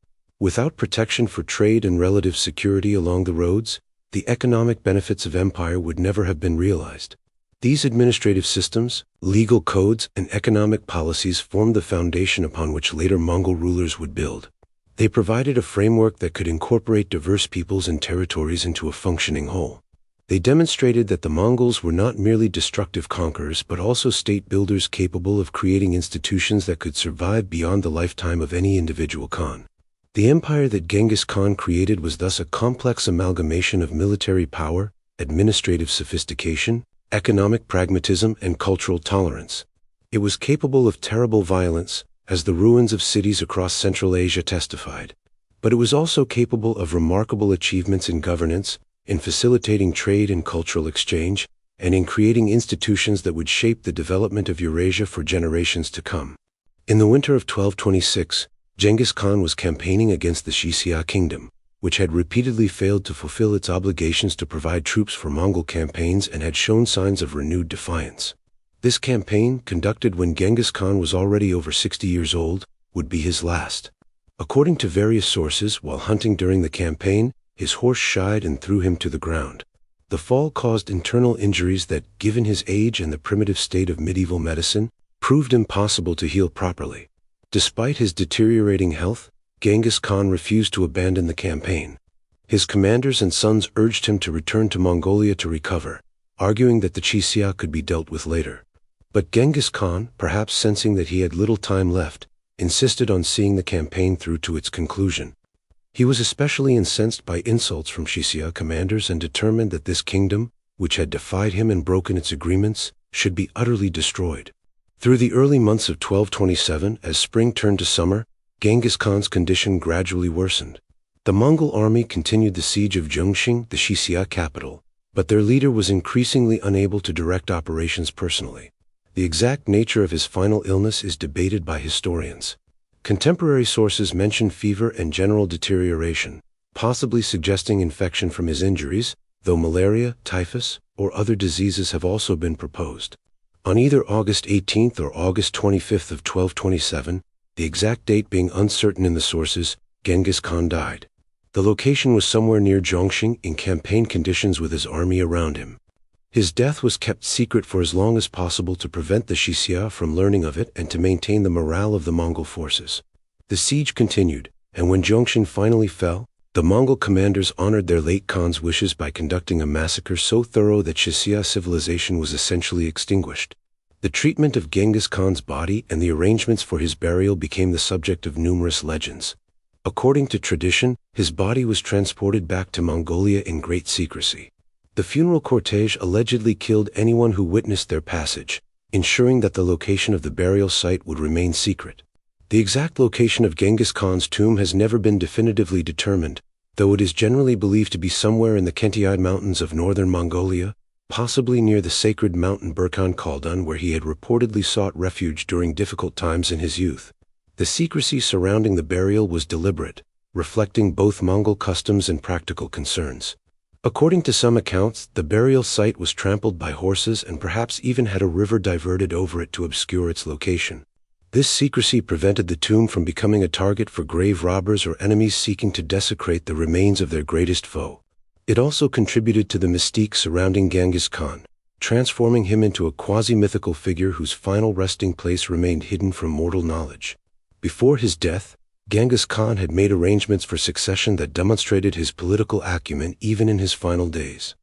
Without protection for trade and relative security along the roads, the economic benefits of empire would never have been realized. These administrative systems, legal codes, and economic policies formed the foundation upon which later Mongol rulers would build. They provided a framework that could incorporate diverse peoples and territories into a functioning whole. They demonstrated that the Mongols were not merely destructive conquerors but also state builders capable of creating institutions that could survive beyond the lifetime of any individual Khan. The empire that Genghis Khan created was thus a complex amalgamation of military power, administrative sophistication, economic pragmatism, and cultural tolerance. It was capable of terrible violence, as the ruins of cities across Central Asia testified. But it was also capable of remarkable achievements in governance, in facilitating trade and cultural exchange, and in creating institutions that would shape the development of Eurasia for generations to come. In the winter of 1226, Genghis Khan was campaigning against the Xia kingdom, which had repeatedly failed to fulfill its obligations to provide troops for Mongol campaigns and had shown signs of renewed defiance. This campaign, conducted when Genghis Khan was already over 60 years old, would be his last. According to various sources, while hunting during the campaign, his horse shied and threw him to the ground. The fall caused internal injuries that, given his age and the primitive state of medieval medicine, proved impossible to heal properly. Despite his deteriorating health, Genghis Khan refused to abandon the campaign. His commanders and sons urged him to return to Mongolia to recover, arguing that the Xia could be dealt with later. But Genghis Khan, perhaps sensing that he had little time left, insisted on seeing the campaign through to its conclusion. He was especially incensed by insults from Xia commanders and determined that this kingdom, which had defied him and broken its agreements, should be utterly destroyed. Through the early months of 1227, as spring turned to summer, Genghis Khan's condition gradually worsened. The Mongol army continued the siege of Zhongxing, the Xia capital, but their leader was increasingly unable to direct operations personally. The exact nature of his final illness is debated by historians. Contemporary sources mention fever and general deterioration, possibly suggesting infection from his injuries, though malaria, typhus, or other diseases have also been proposed. On either August 18th or August 25th of 1227, the exact date being uncertain in the sources, Genghis Khan died. The location was somewhere near Zhongxing in campaign conditions with his army around him. His death was kept secret for as long as possible to prevent the Xia from learning of it and to maintain the morale of the Mongol forces. The siege continued, and when Zhongxing finally fell, the Mongol commanders honored their late Khan's wishes by conducting a massacre so thorough that Xia civilization was essentially extinguished. The treatment of Genghis Khan's body and the arrangements for his burial became the subject of numerous legends. According to tradition, his body was transported back to Mongolia in great secrecy. The funeral cortege allegedly killed anyone who witnessed their passage, ensuring that the location of the burial site would remain secret. The exact location of Genghis Khan's tomb has never been definitively determined, though it is generally believed to be somewhere in the Khentijid mountains of northern Mongolia, possibly near the sacred mountain Burkhan Khaldun, where he had reportedly sought refuge during difficult times in his youth. The secrecy surrounding the burial was deliberate, reflecting both Mongol customs and practical concerns. According to some accounts, the burial site was trampled by horses and perhaps even had a river diverted over it to obscure its location. This secrecy prevented the tomb from becoming a target for grave robbers or enemies seeking to desecrate the remains of their greatest foe. It also contributed to the mystique surrounding Genghis Khan, transforming him into a quasi-mythical figure whose final resting place remained hidden from mortal knowledge. Before his death, Genghis Khan had made arrangements for succession that demonstrated his political acumen even in his final days.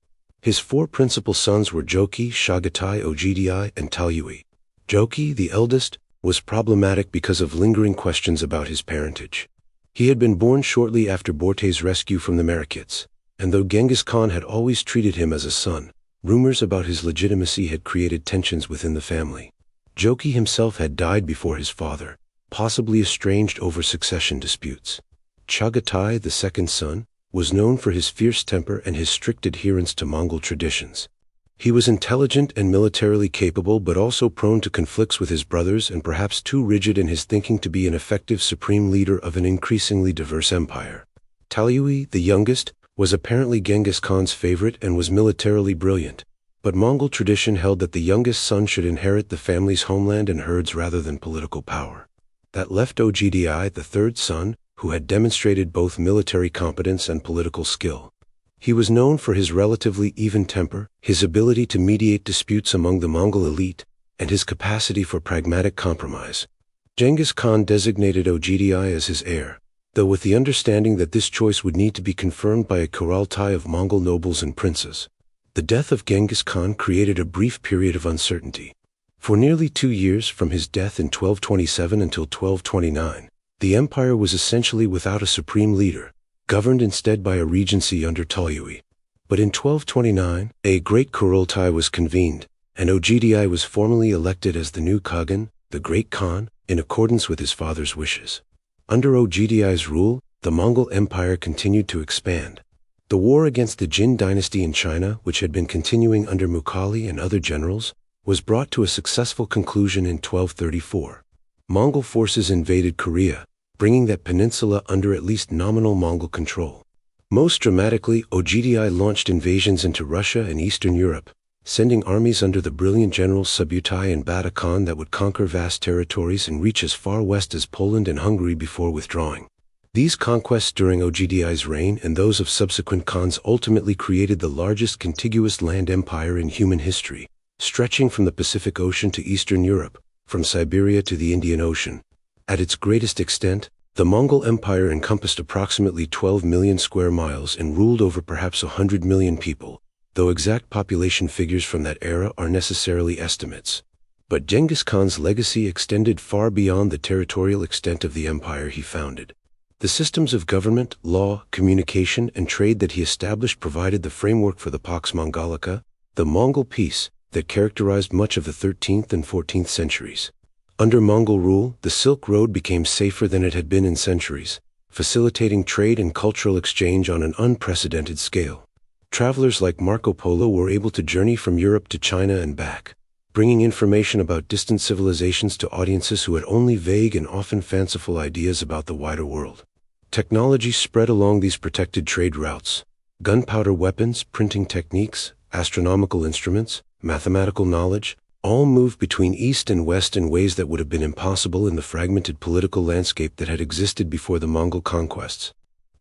His four principal sons were Joki, Chagatai, Ogdi, and Talyui. Joki, the eldest, was problematic because of lingering questions about his parentage. He had been born shortly after Borte's rescue from the Merakids, and though Genghis Khan had always treated him as a son, rumors about his legitimacy had created tensions within the family. Joki himself had died before his father, possibly estranged over succession disputes. Chagatai, the second son, was known for his fierce temper and his strict adherence to Mongol traditions. He was intelligent and militarily capable, but also prone to conflicts with his brothers and perhaps too rigid in his thinking to be an effective supreme leader of an increasingly diverse empire. Talyui, the youngest, was apparently Genghis Khan's favorite and was militarily brilliant, but Mongol tradition held that the youngest son should inherit the family's homeland and herds rather than political power. That left Ogdi, the third son, who had demonstrated both military competence and political skill. He was known for his relatively even temper, his ability to mediate disputes among the Mongol elite, and his capacity for pragmatic compromise. Genghis Khan designated Ogdi as his heir, though with the understanding that this choice would need to be confirmed by a Kurultai of Mongol nobles and princes. The death of Genghis Khan created a brief period of uncertainty. For nearly 2 years, from his death in 1227 until 1229, The empire was essentially without a supreme leader, governed instead by a regency under Temüjin. But in 1229, a great Kurultai was convened, and Ogdi was formally elected as the new Khagan, the Great Khan, in accordance with his father's wishes. Under Ogdi's rule, the Mongol Empire continued to expand. The war against the Jin Dynasty in China, which had been continuing under Mughal and other generals, was brought to a successful conclusion in 1234. Mongol forces invaded Korea, bringing that peninsula under at least nominal Mongol control. Most dramatically, Ogdi launched invasions into Russia and Eastern Europe, sending armies under the brilliant generals Subutai and Bata Khan that would conquer vast territories and reach as far west as Poland and Hungary before withdrawing. These conquests during Ogdi's reign and those of subsequent Khans ultimately created the largest contiguous land empire in human history, stretching from the Pacific Ocean to Eastern Europe, from Siberia to the Indian Ocean. At its greatest extent, the Mongol Empire encompassed approximately 12 million square miles and ruled over perhaps 100 million people, though exact population figures from that era are necessarily estimates. But Genghis Khan's legacy extended far beyond the territorial extent of the empire he founded. The systems of government, law, communication, and trade that he established provided the framework for the Pax Mongolica, the Mongol peace, that characterized much of the 13th and 14th centuries. Under Mongol rule, the Silk Road became safer than it had been in centuries, facilitating trade and cultural exchange on an unprecedented scale. Travelers like Marco Polo were able to journey from Europe to China and back, bringing information about distant civilizations to audiences who had only vague and often fanciful ideas about the wider world. Technology spread along these protected trade routes. Gunpowder weapons, printing techniques, astronomical instruments, mathematical knowledge, all moved between East and West in ways that would have been impossible in the fragmented political landscape that had existed before the Mongol conquests.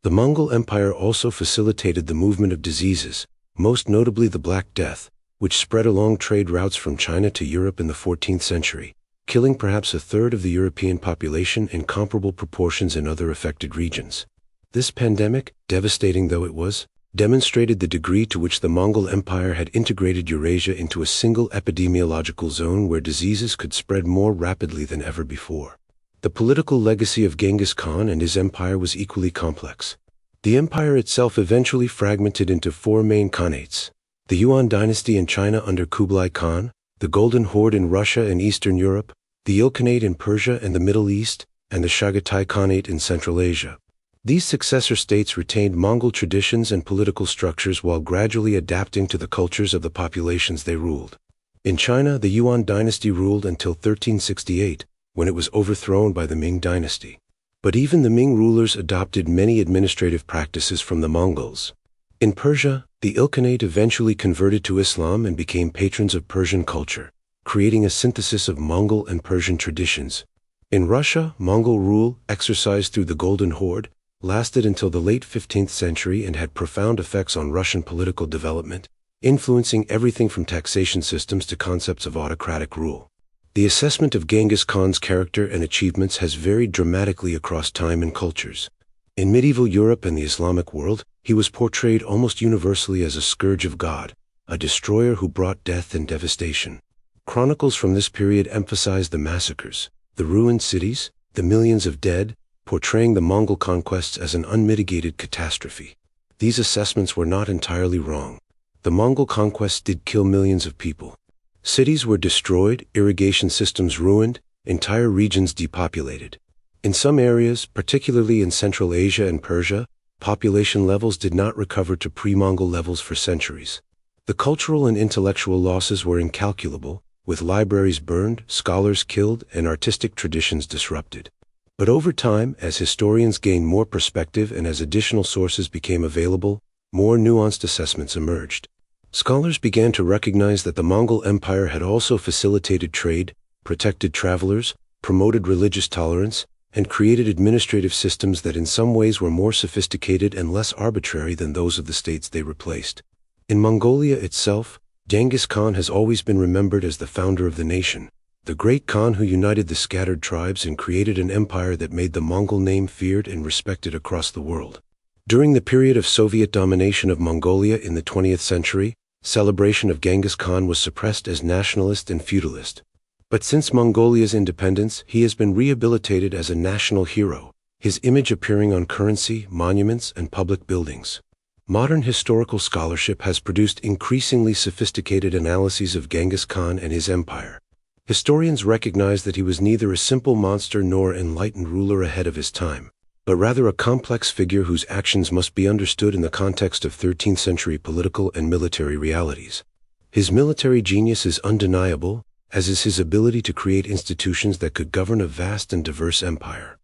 The Mongol Empire also facilitated the movement of diseases, most notably the Black Death, which spread along trade routes from China to Europe in the 14th century, killing perhaps a third of the European population in comparable proportions in other affected regions. This pandemic, devastating though it was, demonstrated the degree to which the Mongol Empire had integrated Eurasia into a single epidemiological zone where diseases could spread more rapidly than ever before. The political legacy of Genghis Khan and his empire was equally complex. The empire itself eventually fragmented into four main khanates: the Yuan dynasty in China under Kublai Khan, the Golden Horde in Russia and Eastern Europe, the Ilkhanate in Persia and the Middle East, and the Chagatai Khanate in Central Asia. These successor states retained Mongol traditions and political structures while gradually adapting to the cultures of the populations they ruled. In China, the Yuan dynasty ruled until 1368, when it was overthrown by the Ming dynasty. But even the Ming rulers adopted many administrative practices from the Mongols. In Persia, the Ilkhanate eventually converted to Islam and became patrons of Persian culture, creating a synthesis of Mongol and Persian traditions. In Russia, Mongol rule, exercised through the Golden Horde, lasted until the late 15th century and had profound effects on Russian political development, influencing everything from taxation systems to concepts of autocratic rule. The assessment of Genghis Khan's character and achievements has varied dramatically across time and cultures. In medieval Europe and the Islamic world, he was portrayed almost universally as a scourge of God, a destroyer who brought death and devastation. Chronicles from this period emphasize the massacres, the ruined cities, the millions of dead, portraying the Mongol conquests as an unmitigated catastrophe. These assessments were not entirely wrong. The Mongol conquests did kill millions of people. Cities were destroyed, irrigation systems ruined, entire regions depopulated. In some areas, particularly in Central Asia and Persia, population levels did not recover to pre-Mongol levels for centuries. The cultural and intellectual losses were incalculable, with libraries burned, scholars killed, and artistic traditions disrupted. But over time, as historians gained more perspective and as additional sources became available, more nuanced assessments emerged. Scholars began to recognize that the Mongol Empire had also facilitated trade, protected travelers, promoted religious tolerance, and created administrative systems that in some ways were more sophisticated and less arbitrary than those of the states they replaced. In Mongolia itself, Genghis Khan has always been remembered as the founder of the nation, the great Khan who united the scattered tribes and created an empire that made the Mongol name feared and respected across the world. During the period of Soviet domination of Mongolia in the 20th century, celebration of Genghis Khan was suppressed as nationalist and feudalist. But since Mongolia's independence, he has been rehabilitated as a national hero, his image appearing on currency, monuments, and public buildings. Modern historical scholarship has produced increasingly sophisticated analyses of Genghis Khan and his empire. Historians recognize that he was neither a simple monster nor enlightened ruler ahead of his time, but rather a complex figure whose actions must be understood in the context of 13th century political and military realities. His military genius is undeniable, as is his ability to create institutions that could govern a vast and diverse empire.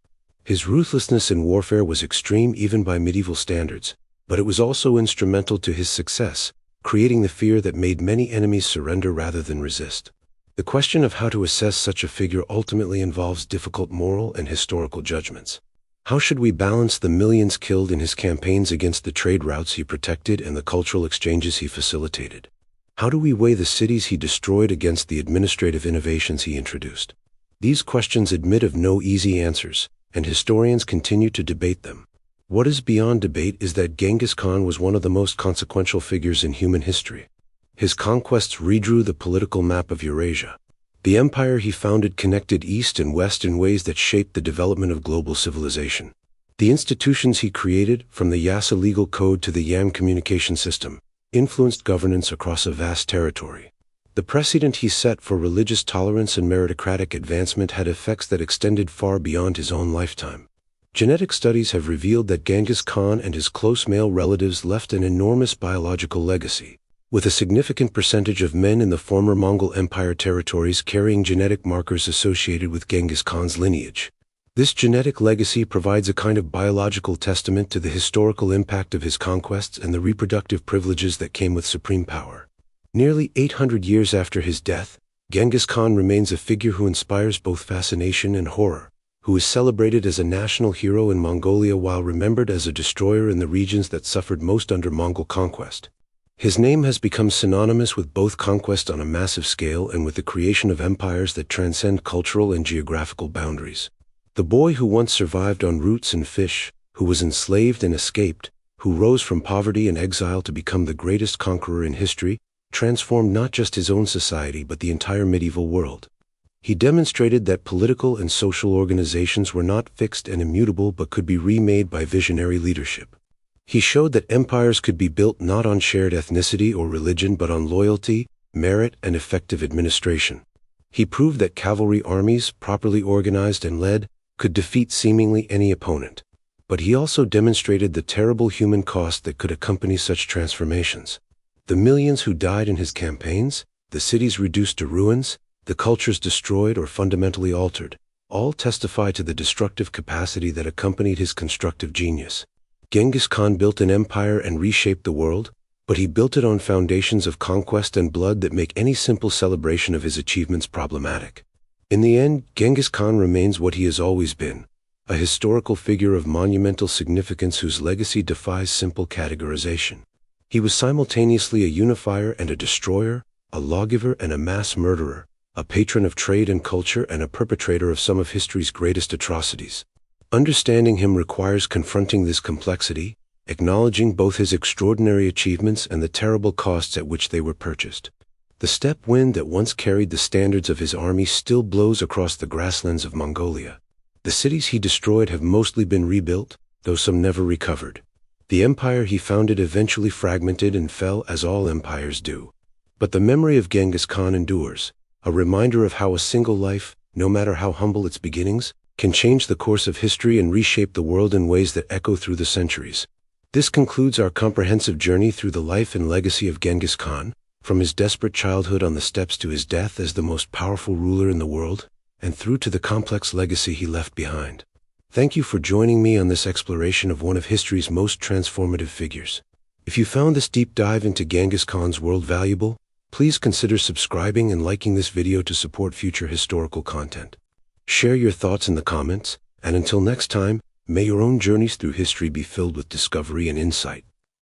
His ruthlessness in warfare was extreme even by medieval standards, but it was also instrumental to his success, creating the fear that made many enemies surrender rather than resist. The question of how to assess such a figure ultimately involves difficult moral and historical judgments. How should we balance the millions killed in his campaigns against the trade routes he protected and the cultural exchanges he facilitated? How do we weigh the cities he destroyed against the administrative innovations he introduced? These questions admit of no easy answers, and historians continue to debate them. What is beyond debate is that Genghis Khan was one of the most consequential figures in human history. His conquests redrew the political map of Eurasia. The empire he founded connected East and West in ways that shaped the development of global civilization. The institutions he created, from the Yasa legal code to the Yam communication system, influenced governance across a vast territory. The precedent he set for religious tolerance and meritocratic advancement had effects that extended far beyond his own lifetime. Genetic studies have revealed that Genghis Khan and his close male relatives left an enormous biological legacy, with a significant percentage of men in the former Mongol Empire territories carrying genetic markers associated with Genghis Khan's lineage. This genetic legacy provides a kind of biological testament to the historical impact of his conquests and the reproductive privileges that came with supreme power. Nearly 800 years after his death, Genghis Khan remains a figure who inspires both fascination and horror, who is celebrated as a national hero in Mongolia while remembered as a destroyer in the regions that suffered most under Mongol conquest. His name has become synonymous with both conquest on a massive scale and with the creation of empires that transcend cultural and geographical boundaries. The boy who once survived on roots and fish, who was enslaved and escaped, who rose from poverty and exile to become the greatest conqueror in history, transformed not just his own society but the entire medieval world. He demonstrated that political and social organizations were not fixed and immutable but could be remade by visionary leadership. He showed that empires could be built not on shared ethnicity or religion but on loyalty, merit, and effective administration. He proved that cavalry armies, properly organized and led, could defeat seemingly any opponent. But he also demonstrated the terrible human cost that could accompany such transformations. The millions who died in his campaigns, the cities reduced to ruins, the cultures destroyed or fundamentally altered, all testify to the destructive capacity that accompanied his constructive genius. Genghis Khan built an empire and reshaped the world, but he built it on foundations of conquest and blood that make any simple celebration of his achievements problematic. In the end, Genghis Khan remains what he has always been, a historical figure of monumental significance whose legacy defies simple categorization. He was simultaneously a unifier and a destroyer, a lawgiver and a mass murderer, a patron of trade and culture and a perpetrator of some of history's greatest atrocities. Understanding him requires confronting this complexity, acknowledging both his extraordinary achievements and the terrible costs at which they were purchased. The steppe wind that once carried the standards of his army still blows across the grasslands of Mongolia. The cities he destroyed have mostly been rebuilt, though some never recovered. The empire he founded eventually fragmented and fell, as all empires do. But the memory of Genghis Khan endures, a reminder of how a single life, no matter how humble its beginnings, can change the course of history and reshape the world in ways that echo through the centuries. This concludes our comprehensive journey through the life and legacy of Genghis Khan, from his desperate childhood on the steppes to his death as the most powerful ruler in the world, and through to the complex legacy he left behind. Thank you for joining me on this exploration of one of history's most transformative figures. If you found this deep dive into Genghis Khan's world valuable, please consider subscribing and liking this video to support future historical content. Share your thoughts in the comments, and until next time, may your own journeys through history be filled with discovery and insight.